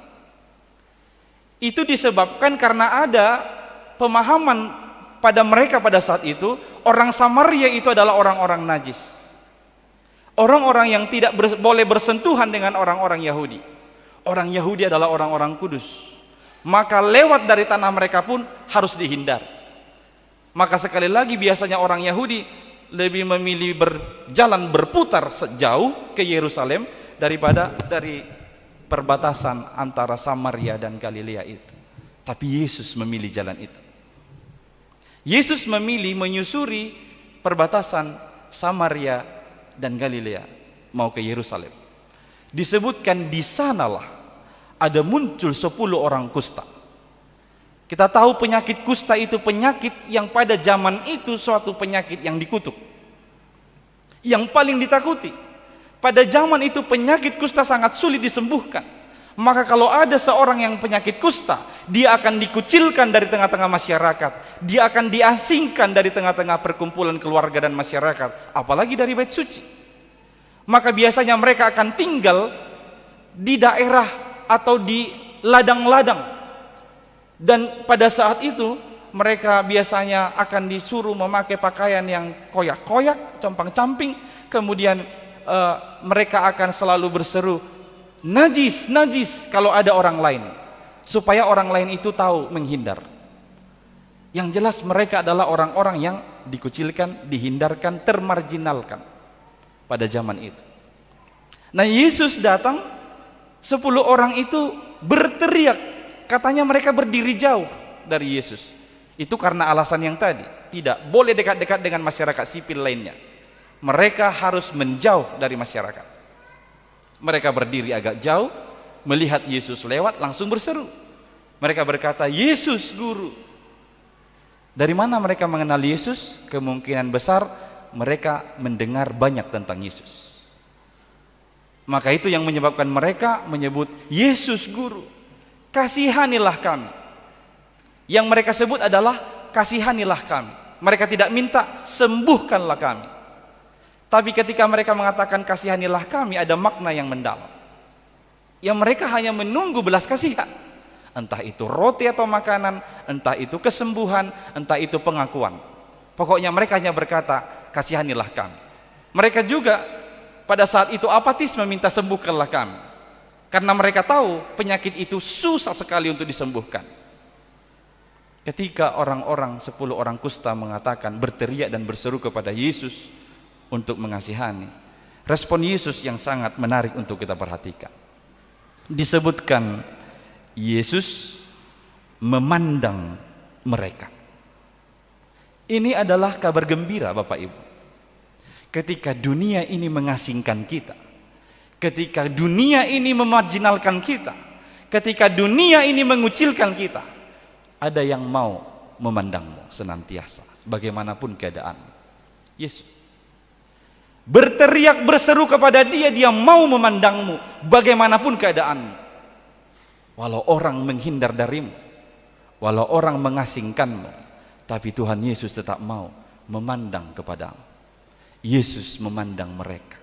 Itu disebabkan karena ada pemahaman pada mereka pada saat itu, orang Samaria itu adalah orang-orang najis. Orang-orang yang tidak boleh bersentuhan dengan orang-orang Yahudi. Orang Yahudi adalah orang-orang kudus. Maka lewat dari tanah mereka pun harus dihindar. Maka sekali lagi biasanya orang Yahudi lebih memilih berjalan berputar sejauh ke Yerusalem daripada dari perbatasan antara Samaria dan Galilea itu. Tapi Yesus memilih jalan itu. Yesus memilih menyusuri perbatasan Samaria dan Galilea mau ke Yerusalem. Disebutkan di sanalah ada muncul 10 orang kusta. Kita tahu penyakit kusta itu penyakit yang pada zaman itu suatu penyakit yang dikutuk, yang paling ditakuti. Pada zaman itu penyakit kusta sangat sulit disembuhkan. Maka kalau ada seorang yang penyakit kusta, dia akan dikucilkan dari tengah-tengah masyarakat. Dia akan diasingkan dari tengah-tengah perkumpulan keluarga dan masyarakat, apalagi dari bait suci. Maka biasanya mereka akan tinggal di daerah atau di ladang-ladang. Dan pada saat itu mereka biasanya akan disuruh memakai pakaian yang koyak-koyak, compang-camping. Kemudian mereka akan selalu berseru, najis, najis, kalau ada orang lain, supaya orang lain itu tahu menghindar. Yang jelas mereka adalah orang-orang yang dikucilkan, dihindarkan, termarginalkan pada zaman itu. Nah, Yesus datang, 10 orang itu berteriak, katanya mereka berdiri jauh dari Yesus. Itu karena alasan yang tadi, tidak boleh dekat-dekat dengan masyarakat sipil lainnya. Mereka harus menjauh dari masyarakat. Mereka berdiri agak jauh, melihat Yesus lewat, langsung berseru. Mereka berkata, Yesus Guru. Dari mana mereka mengenal Yesus? Kemungkinan besar mereka mendengar banyak tentang Yesus. Maka itu yang menyebabkan mereka menyebut Yesus Guru, kasihanilah kami. Yang mereka sebut adalah kasihanilah kami. Mereka tidak minta sembuhkanlah kami. Tapi ketika mereka mengatakan kasihanilah kami, ada makna yang mendalam. Yang mereka hanya menunggu belas kasihan. Entah itu roti atau makanan, entah itu kesembuhan, entah itu pengakuan. Pokoknya mereka hanya berkata, kasihanilah kami. Mereka juga pada saat itu apatis meminta sembuhkanlah kami. Karena mereka tahu penyakit itu susah sekali untuk disembuhkan. Ketika orang-orang 10 orang kusta mengatakan, berteriak dan berseru kepada Yesus untuk mengasihani, respon Yesus yang sangat menarik untuk kita perhatikan. Disebutkan Yesus memandang mereka. Ini adalah kabar gembira Bapak Ibu. Ketika dunia ini mengasingkan kita, ketika dunia ini memarginalkan kita, ketika dunia ini mengucilkan kita, ada yang mau memandangmu senantiasa bagaimanapun keadaan. Yesus berteriak berseru kepada dia, dia mau memandangmu bagaimanapun keadaanmu. Walau orang menghindar darimu, walau orang mengasingkanmu, tapi Tuhan Yesus tetap mau memandang kepadamu. Yesus memandang mereka.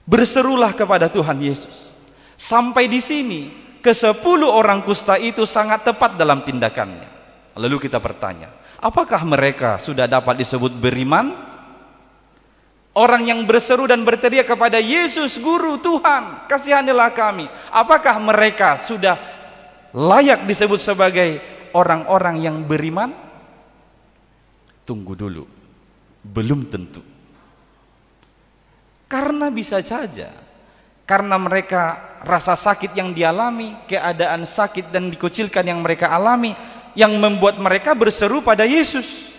Berserulah kepada Tuhan Yesus. Sampai di sini, ke-10 orang kusta itu sangat tepat dalam tindakannya. Lalu kita bertanya, apakah mereka sudah dapat disebut beriman? Orang yang berseru dan berteriak kepada Yesus Guru, Tuhan kasihanilah kami, apakah mereka sudah layak disebut sebagai orang-orang yang beriman? Tunggu dulu, belum tentu. Karena bisa saja, karena mereka rasa sakit yang dialami, keadaan sakit dan dikucilkan yang mereka alami, yang membuat mereka berseru pada Yesus.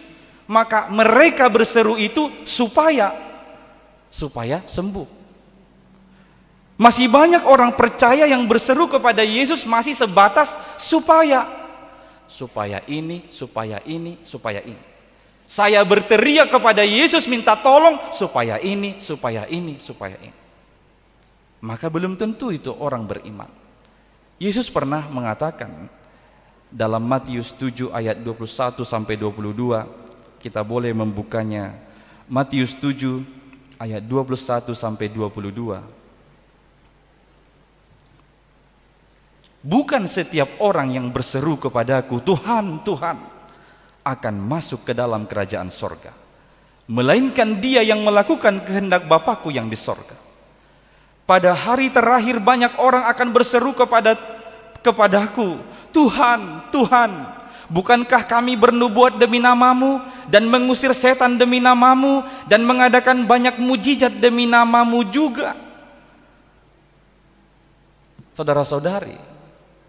Maka mereka berseru itu supaya sembuh. Masih banyak orang percaya yang berseru kepada Yesus masih sebatas supaya ini, supaya ini, supaya ini. Saya berteriak kepada Yesus minta tolong supaya ini, supaya ini, supaya ini. Maka belum tentu itu orang beriman. Yesus pernah mengatakan dalam Matius 7 ayat 21 sampai 22, kita boleh membukanya. Matius 7 ayat 21 sampai 22. Bukan setiap orang yang berseru kepadaku, Tuhan, Tuhan, akan masuk ke dalam kerajaan sorga, melainkan dia yang melakukan kehendak Bapakku yang di sorga. Pada hari terakhir banyak orang akan berseru kepadaku, Tuhan, Tuhan, bukankah kami bernubuat demi namamu dan mengusir setan demi namamu dan mengadakan banyak mujizat demi namamu juga? Saudara-saudari,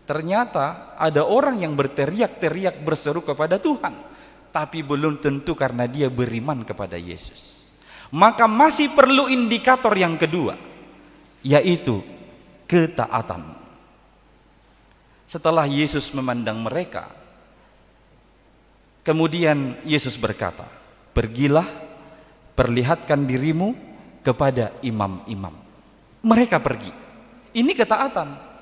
ternyata ada orang yang berteriak-teriak berseru kepada Tuhan, tapi belum tentu karena dia beriman kepada Yesus. Maka masih perlu indikator yang kedua, yaitu ketaatan. Setelah Yesus memandang mereka, kemudian Yesus berkata, pergilah, perlihatkan dirimu kepada imam-imam. Mereka pergi. Ini ketaatan.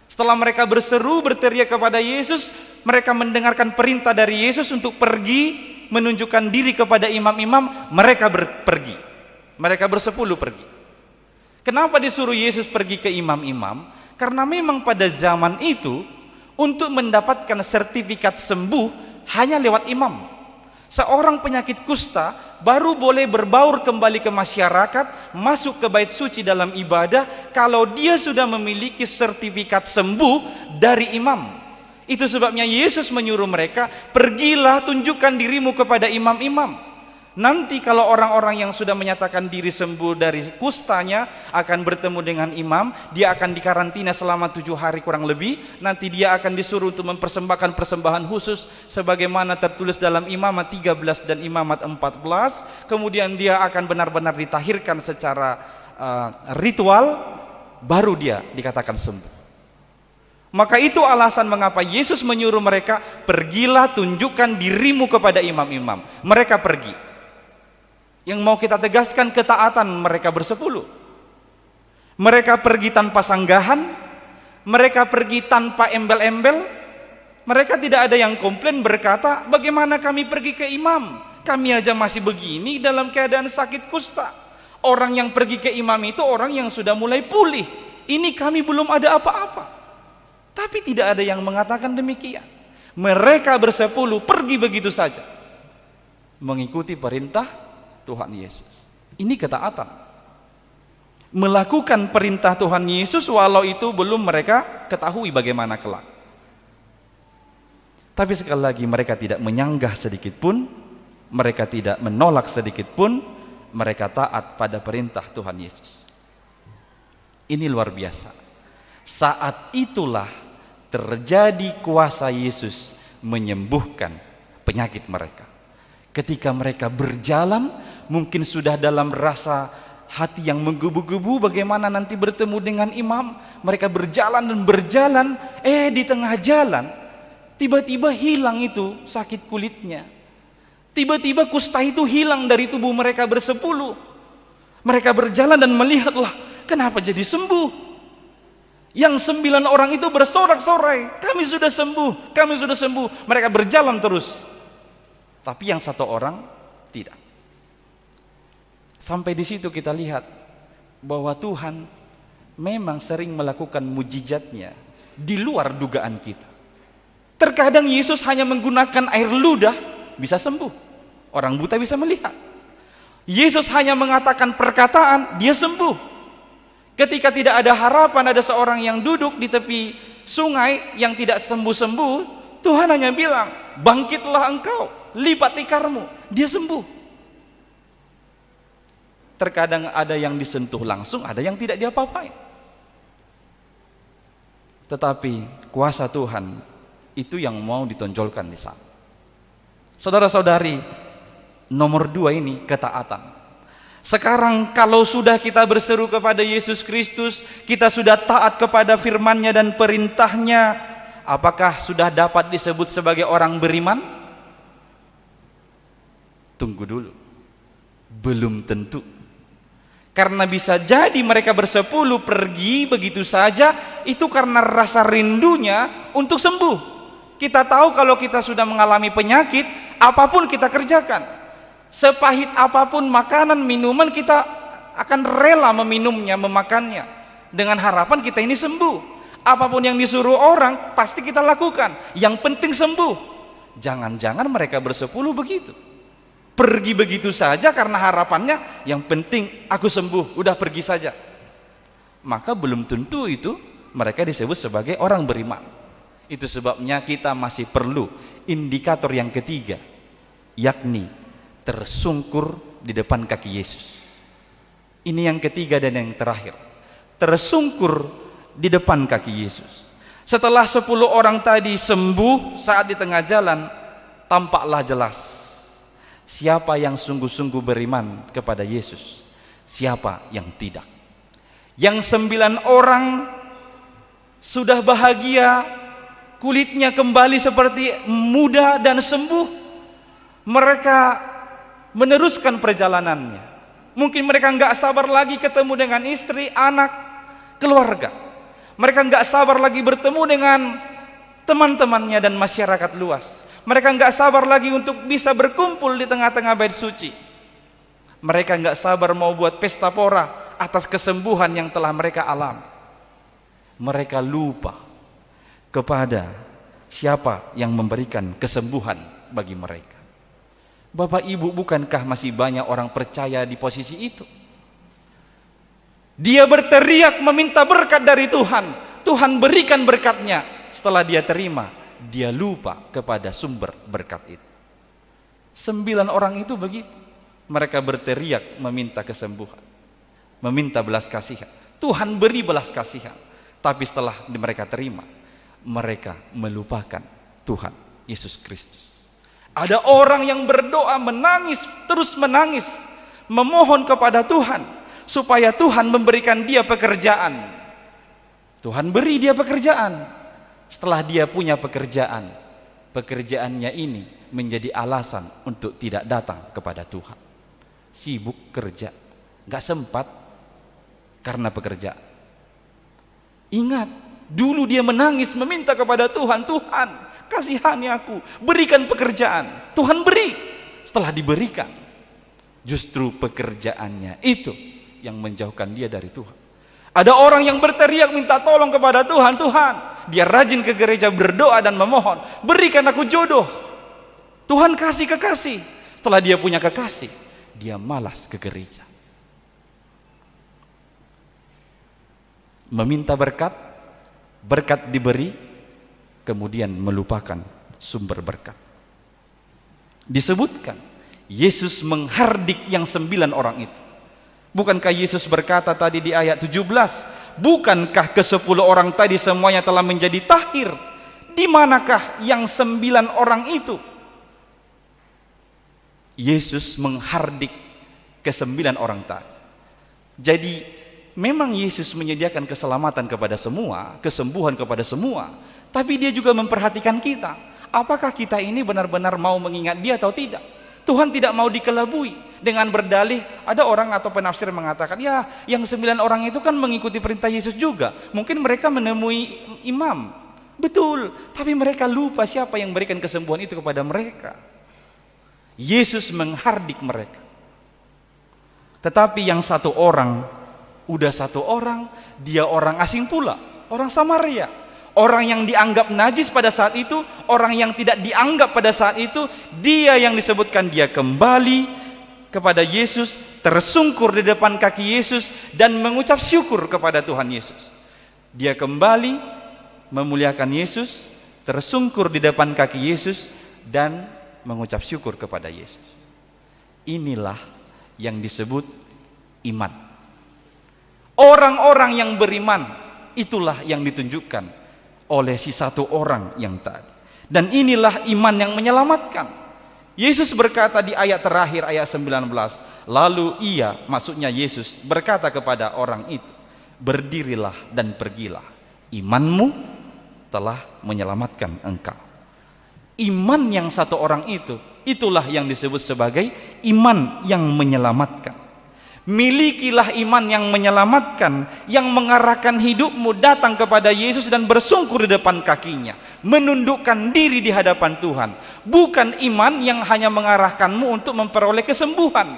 Setelah mereka berseru, berteriak kepada Yesus, mereka mendengarkan perintah dari Yesus untuk pergi, menunjukkan diri kepada imam-imam, mereka pergi. Mereka bersepuluh pergi. Kenapa disuruh Yesus pergi ke imam-imam? Karena memang pada zaman itu, untuk mendapatkan sertifikat sembuh hanya lewat imam. Seorang penyakit kusta baru boleh berbaur kembali ke masyarakat, masuk ke bait suci dalam ibadah kalau dia sudah memiliki sertifikat sembuh dari imam. Itu sebabnya Yesus menyuruh mereka, pergilah tunjukkan dirimu kepada imam-imam. Nanti kalau orang-orang yang sudah menyatakan diri sembuh dari kustanya akan bertemu dengan imam, dia akan dikarantina selama 7 hari kurang lebih. Nanti dia akan disuruh untuk mempersembahkan persembahan khusus sebagaimana tertulis dalam Imamat 13 dan Imamat 14. Kemudian dia akan benar-benar ditahirkan secara ritual, baru dia dikatakan sembuh. Maka itu alasan mengapa Yesus menyuruh mereka, pergilah tunjukkan dirimu kepada imam-imam. Mereka pergi. Yang mau kita tegaskan ketaatan mereka bersepuluh. Mereka pergi tanpa sanggahan, mereka pergi tanpa embel-embel. Mereka tidak ada yang komplain berkata, bagaimana kami pergi ke imam? Kami aja masih begini dalam keadaan sakit kusta. Orang yang pergi ke imam itu orang yang sudah mulai pulih. Ini kami belum ada apa-apa. Tapi tidak ada yang mengatakan demikian. Mereka bersepuluh pergi begitu saja, mengikuti perintah Tuhan Yesus. Ini ketaatan. Melakukan perintah Tuhan Yesus walau itu belum mereka ketahui bagaimana kelak. Tapi sekali lagi mereka tidak menyanggah sedikit pun, mereka tidak menolak sedikit pun, mereka taat pada perintah Tuhan Yesus. Ini luar biasa. Saat itulah terjadi kuasa Yesus menyembuhkan penyakit mereka. Ketika mereka berjalan, mungkin sudah dalam rasa hati yang menggebu-gebu bagaimana nanti bertemu dengan imam. Mereka berjalan dan berjalan, di tengah jalan tiba-tiba hilang itu sakit kulitnya. Tiba-tiba kusta itu hilang dari tubuh mereka bersepuluh. Mereka berjalan dan melihatlah, kenapa jadi sembuh? Yang 9 orang itu bersorak-sorai, kami sudah sembuh, kami sudah sembuh. Mereka berjalan terus. Tapi yang 1 orang tidak. Sampai di situ kita lihat bahwa Tuhan memang sering melakukan mujizatnya di luar dugaan kita. Terkadang Yesus hanya menggunakan air ludah bisa sembuh. Orang buta bisa melihat. Yesus hanya mengatakan perkataan, dia sembuh. Ketika tidak ada harapan, ada seorang yang duduk di tepi sungai yang tidak sembuh-sembuh, Tuhan hanya bilang, bangkitlah engkau, lipat tikarmu, dia sembuh. Terkadang ada yang disentuh langsung, ada yang tidak diapa-apain. Tetapi kuasa Tuhan itu yang mau ditonjolkan di sana. Saudara-saudari, nomor 2 ini ketaatan. Sekarang kalau sudah kita berseru kepada Yesus Kristus, kita sudah taat kepada firman-Nya dan perintahnya, apakah sudah dapat disebut sebagai orang beriman? Tunggu dulu, belum tentu. Karena bisa jadi mereka bersepuluh pergi begitu saja, itu karena rasa rindunya untuk sembuh. Kita tahu kalau kita sudah mengalami penyakit, apapun kita kerjakan. Sepahit apapun makanan, minuman, kita akan rela meminumnya, memakannya, dengan harapan kita ini sembuh. Apapun yang disuruh orang, pasti kita lakukan. Yang penting sembuh. Jangan-jangan mereka bersepuluh begitu. Pergi begitu saja karena harapannya yang penting aku sembuh, udah pergi saja. Maka belum tentu itu mereka disebut sebagai orang beriman. Itu sebabnya kita masih perlu indikator yang ketiga, yakni tersungkur di depan kaki Yesus. Ini yang ketiga dan yang terakhir, tersungkur di depan kaki Yesus. Setelah 10 orang tadi sembuh saat di tengah jalan, tampaklah jelas siapa yang sungguh-sungguh beriman kepada Yesus, siapa yang tidak. Yang 9 orang sudah bahagia, kulitnya kembali seperti muda dan sembuh. Mereka meneruskan perjalanannya. Mungkin mereka nggak sabar lagi ketemu dengan istri, anak, keluarga. Mereka nggak sabar lagi bertemu dengan teman-temannya dan masyarakat luas. Mereka nggak sabar lagi untuk bisa berkumpul di tengah-tengah bait suci. Mereka nggak sabar mau buat pesta pora atas kesembuhan yang telah mereka alami. Mereka lupa kepada siapa yang memberikan kesembuhan bagi mereka. Bapak Ibu, bukankah masih banyak orang percaya di posisi itu? Dia berteriak meminta berkat dari Tuhan. Tuhan berikan berkatnya. Setelah dia terima, dia lupa kepada sumber berkat itu. 9 orang itu begitu. Mereka berteriak meminta kesembuhan, meminta belas kasihan. Tuhan beri belas kasihan. Tapi setelah mereka terima, mereka melupakan Tuhan Yesus Kristus. Ada orang yang berdoa menangis, terus menangis, memohon kepada Tuhan supaya Tuhan memberikan dia pekerjaan. Tuhan beri dia pekerjaan. Setelah dia punya pekerjaan, pekerjaannya ini menjadi alasan untuk tidak datang kepada Tuhan. Sibuk kerja, gak sempat karena pekerjaan. Ingat, dulu dia menangis meminta kepada Tuhan, Tuhan kasihani aku, berikan pekerjaan. Tuhan beri. Setelah diberikan, justru pekerjaannya itu yang menjauhkan dia dari Tuhan. Ada orang yang berteriak minta tolong kepada Tuhan, Tuhan. Dia rajin ke gereja berdoa dan memohon, berikan aku jodoh. Tuhan kasih kekasih. Setelah dia punya kekasih, dia malas ke gereja. Meminta berkat, berkat diberi, kemudian melupakan sumber berkat. Disebutkan Yesus menghardik yang 9 orang itu. Bukankah Yesus berkata tadi di ayat 17, bukankah ke-10 orang tadi semuanya telah menjadi tahir? Di manakah yang 9 orang itu? Yesus menghardik ke-9 orang tadi. Jadi memang Yesus menyediakan keselamatan kepada semua, kesembuhan kepada semua, tapi dia juga memperhatikan kita. Apakah kita ini benar-benar mau mengingat dia atau tidak? Tuhan tidak mau dikelabui dengan berdalih. Ada orang atau penafsir mengatakan, ya yang 9 orang itu kan mengikuti perintah Yesus juga. Mungkin mereka menemui imam. Betul, tapi mereka lupa siapa yang berikan kesembuhan itu kepada mereka. Yesus menghardik mereka. Tetapi yang 1 orang, udah 1 orang, dia orang asing pula, orang Samaria. Orang yang dianggap najis pada saat itu, orang yang tidak dianggap pada saat itu, dia yang disebutkan dia kembali kepada Yesus, tersungkur di depan kaki Yesus dan mengucap syukur kepada Tuhan Yesus. Dia kembali memuliakan Yesus, tersungkur di depan kaki Yesus dan mengucap syukur kepada Yesus. Inilah yang disebut iman. Orang-orang yang beriman, itulah yang ditunjukkan oleh si 1 orang yang tadi. Dan inilah iman yang menyelamatkan. Yesus berkata di ayat terakhir, ayat 19, lalu ia, maksudnya Yesus, berkata kepada orang itu, berdirilah dan pergilah, imanmu telah menyelamatkan engkau. Iman yang 1 orang itu, itulah yang disebut sebagai iman yang menyelamatkan. Milikilah iman yang menyelamatkan, yang mengarahkan hidupmu datang kepada Yesus dan bersungkur di depan kakinya, menundukkan diri di hadapan Tuhan. Bukan iman yang hanya mengarahkanmu untuk memperoleh kesembuhan.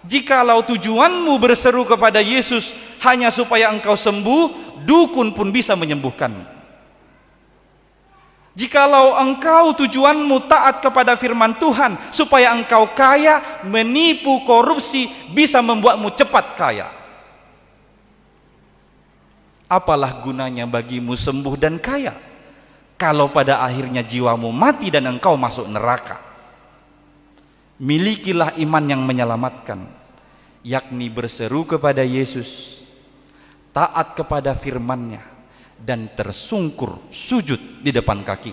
Jikalau tujuanmu berseru kepada Yesus hanya supaya engkau sembuh, dukun pun bisa menyembuhkanmu. Jikalau engkau tujuanmu taat kepada firman Tuhan supaya engkau kaya, menipu, korupsi bisa membuatmu cepat kaya. Apalah gunanya bagimu sembuh dan kaya kalau pada akhirnya jiwamu mati dan engkau masuk neraka? Milikilah iman yang menyelamatkan, yakni berseru kepada Yesus, taat kepada firman-Nya, dan tersungkur sujud di depan kaki.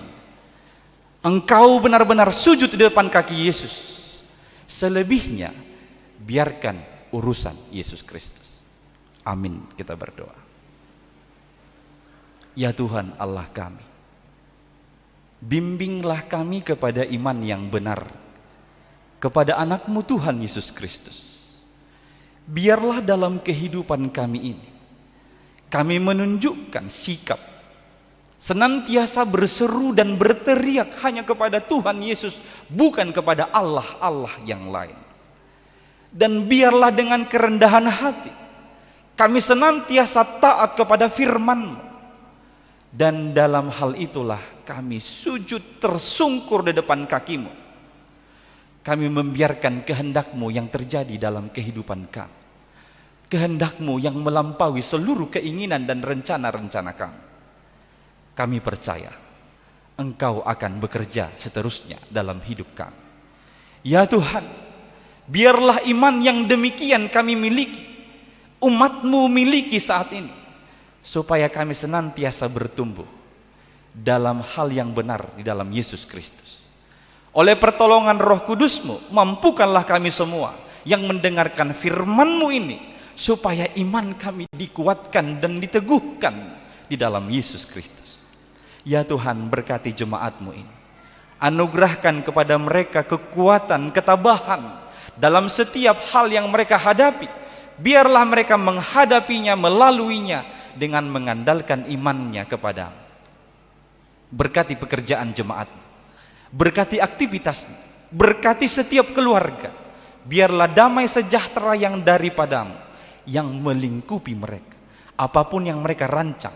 Engkau benar-benar sujud di depan kaki Yesus. Selebihnya biarkan urusan Yesus Kristus. Amin. Kita berdoa. Ya Tuhan Allah kami, bimbinglah kami kepada iman yang benar kepada anak-Mu Tuhan Yesus Kristus. Biarlah dalam kehidupan kami ini Kami menunjukkan sikap senantiasa berseru dan berteriak hanya kepada Tuhan Yesus, bukan kepada Allah yang lain. Dan biarlah dengan kerendahan hati kami senantiasa taat kepada firman-Mu. Dan dalam hal itulah kami sujud tersungkur di depan kaki-Mu. Kami membiarkan kehendak-Mu yang terjadi dalam kehidupan kami. Kehendak-Mu yang melampaui seluruh keinginan dan rencana-rencana kami. Kami percaya Engkau akan bekerja seterusnya dalam hidup kami. Ya Tuhan, biarlah iman yang demikian kami miliki, umat-Mu miliki saat ini, supaya kami senantiasa bertumbuh dalam hal yang benar di dalam Yesus Kristus. Oleh pertolongan Roh Kudus-Mu, mampukanlah kami semua yang mendengarkan firman-Mu ini, supaya iman kami dikuatkan dan diteguhkan di dalam Yesus Kristus. Ya Tuhan, berkati jemaat-Mu ini. Anugerahkan kepada mereka kekuatan, ketabahan dalam setiap hal yang mereka hadapi. Biarlah mereka menghadapinya, melaluinya dengan mengandalkan imannya kepada-Mu. Berkati pekerjaan jemaat, berkati aktivitasnya, berkati setiap keluarga. Biarlah damai sejahtera yang daripada-Mu yang melingkupi mereka. Apapun yang mereka rancang,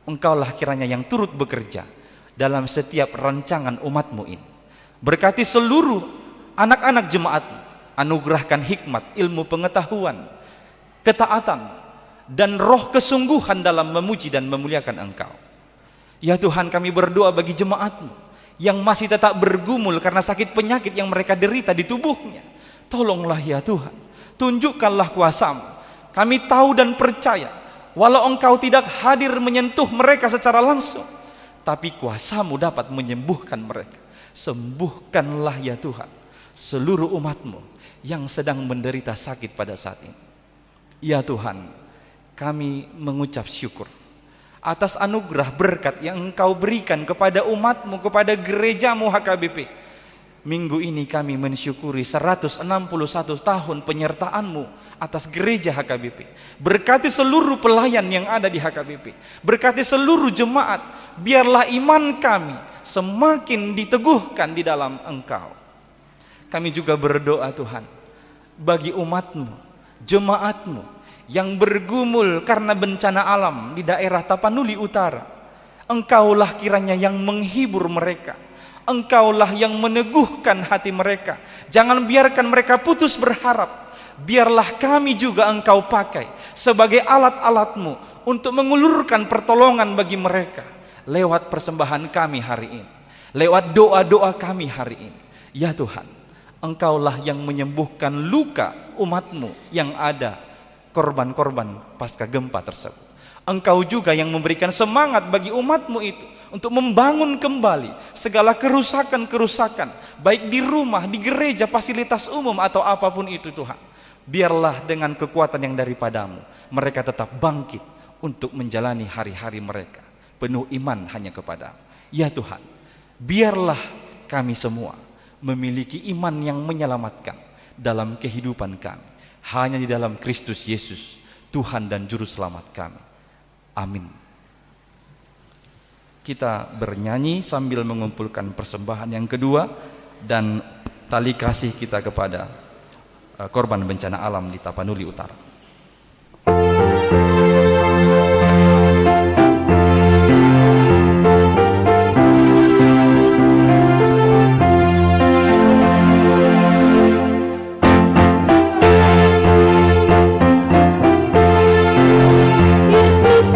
Engkaulah kiranya yang turut bekerja dalam setiap rancangan umat-Mu ini. Berkati seluruh anak-anak jemaat-Mu, anugerahkan hikmat, ilmu pengetahuan, ketaatan, dan roh kesungguhan dalam memuji dan memuliakan Engkau. Ya Tuhan, kami berdoa bagi jemaat-Mu yang masih tetap bergumul karena sakit penyakit yang mereka derita di tubuhnya. Tolonglah ya Tuhan, tunjukkanlah kuasa-Mu. Kami tahu dan percaya, walau Engkau tidak hadir menyentuh mereka secara langsung, tapi kuasa-Mu dapat menyembuhkan mereka. Sembuhkanlah ya Tuhan seluruh umat-Mu yang sedang menderita sakit pada saat ini. Ya Tuhan, kami mengucap syukur atas anugerah berkat yang Engkau berikan kepada umat-Mu, kepada gereja-Mu HKBP. Minggu ini kami mensyukuri 161 tahun penyertaan-Mu atas gereja HKBP. Berkati seluruh pelayan yang ada di HKBP. Berkati seluruh jemaat. Biarlah iman kami semakin diteguhkan di dalam Engkau. Kami juga berdoa Tuhan, bagi umat-Mu, jemaat-Mu yang bergumul karena bencana alam di daerah Tapanuli Utara. Engkaulah kiranya yang menghibur mereka. Engkaulah yang meneguhkan hati mereka. Jangan biarkan mereka putus berharap. Biarlah kami juga Engkau pakai sebagai alat-alat-Mu untuk mengulurkan pertolongan bagi mereka lewat persembahan kami hari ini, lewat doa-doa kami hari ini. Ya Tuhan, Engkaulah yang menyembuhkan luka umat-Mu yang ada korban-korban pasca gempa tersebut. Engkau juga yang memberikan semangat bagi umat-Mu itu untuk membangun kembali segala kerusakan-kerusakan, baik di rumah, di gereja, fasilitas umum, atau apapun itu Tuhan. Biarlah dengan kekuatan yang daripada-Mu, mereka tetap bangkit untuk menjalani hari-hari mereka penuh iman hanya kepada-Mu. Ya Tuhan, biarlah kami semua memiliki iman yang menyelamatkan dalam kehidupan kami, hanya di dalam Kristus Yesus, Tuhan dan Juru Selamat kami. Amin. Kita bernyanyi sambil mengumpulkan persembahan yang kedua dan tali kasih kita kepada korban bencana alam di Tapanuli Utara. Yesus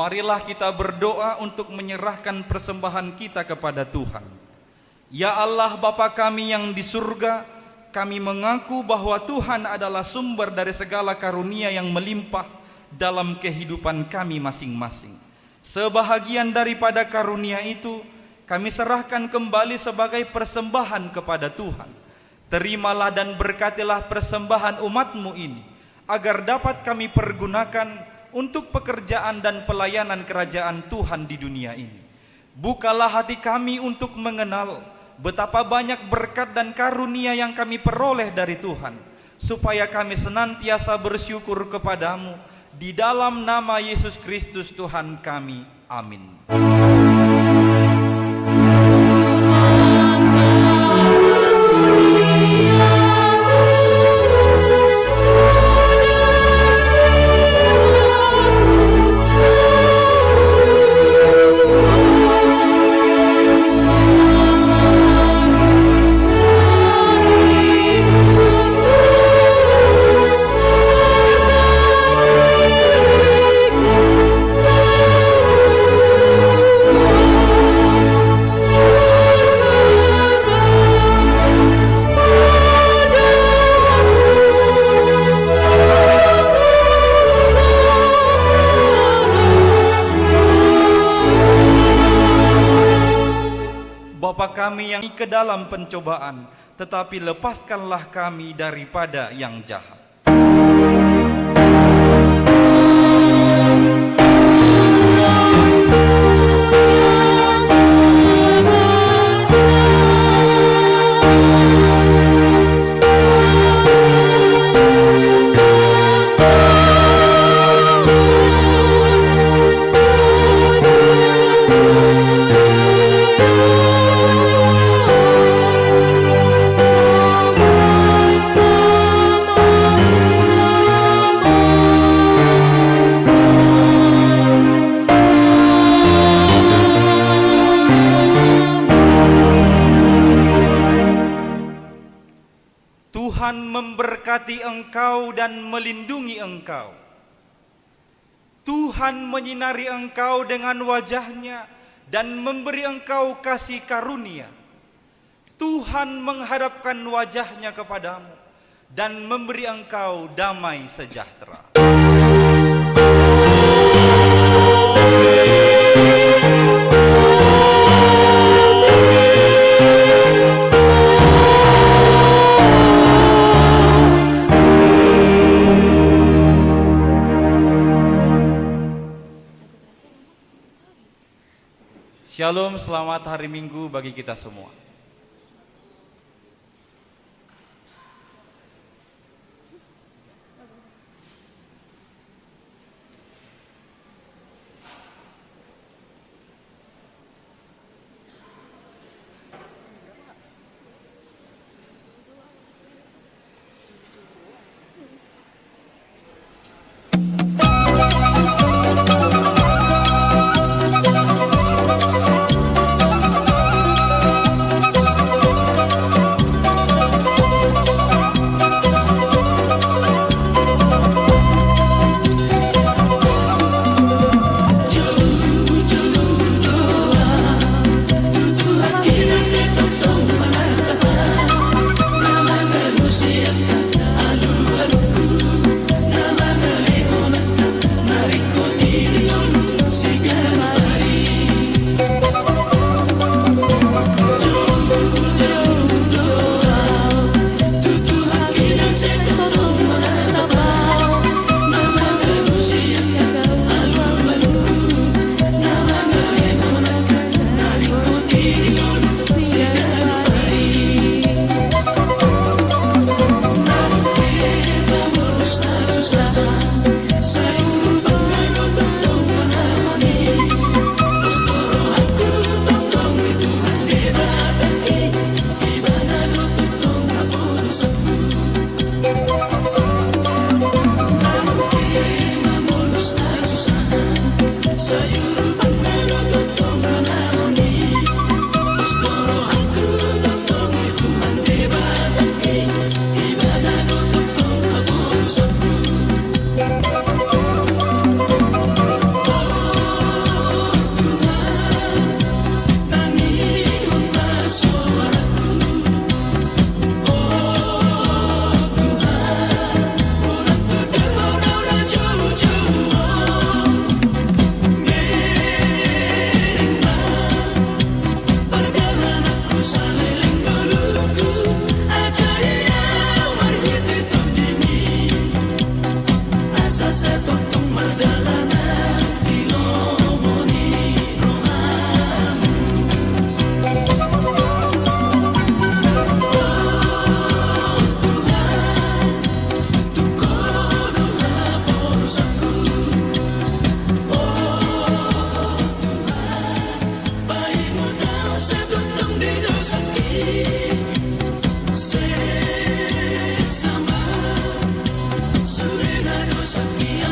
Marilah kita berdoa untuk menyerahkan persembahan kita kepada Tuhan. Ya Allah Bapa kami yang di surga, kami mengaku bahwa Tuhan adalah sumber dari segala karunia yang melimpah dalam kehidupan kami masing-masing. Sebahagian daripada karunia itu kami serahkan kembali sebagai persembahan kepada Tuhan. Terimalah dan berkatilah persembahan umat-Mu ini, agar dapat kami pergunakan untuk pekerjaan dan pelayanan kerajaan Tuhan di dunia ini. Bukalah hati kami untuk mengenal betapa banyak berkat dan karunia yang kami peroleh dari Tuhan, supaya kami senantiasa bersyukur kepadamu di dalam nama Yesus Kristus Tuhan kami. Amin. Bapa kami yang ke dalam pencobaan, tetapi lepaskanlah kami daripada yang jahat. Tuhan memberkati engkau dan melindungi engkau. Tuhan menyinari engkau dengan wajah-Nya dan memberi engkau kasih karunia. Tuhan menghadapkan wajah-Nya kepadamu dan memberi engkau damai sejahtera. Shalom, selamat hari Minggu bagi kita semua.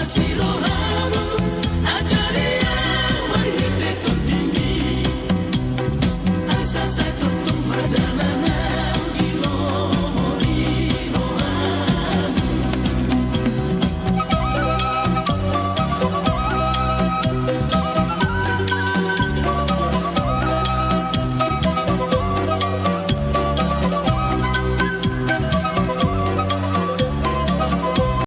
Sido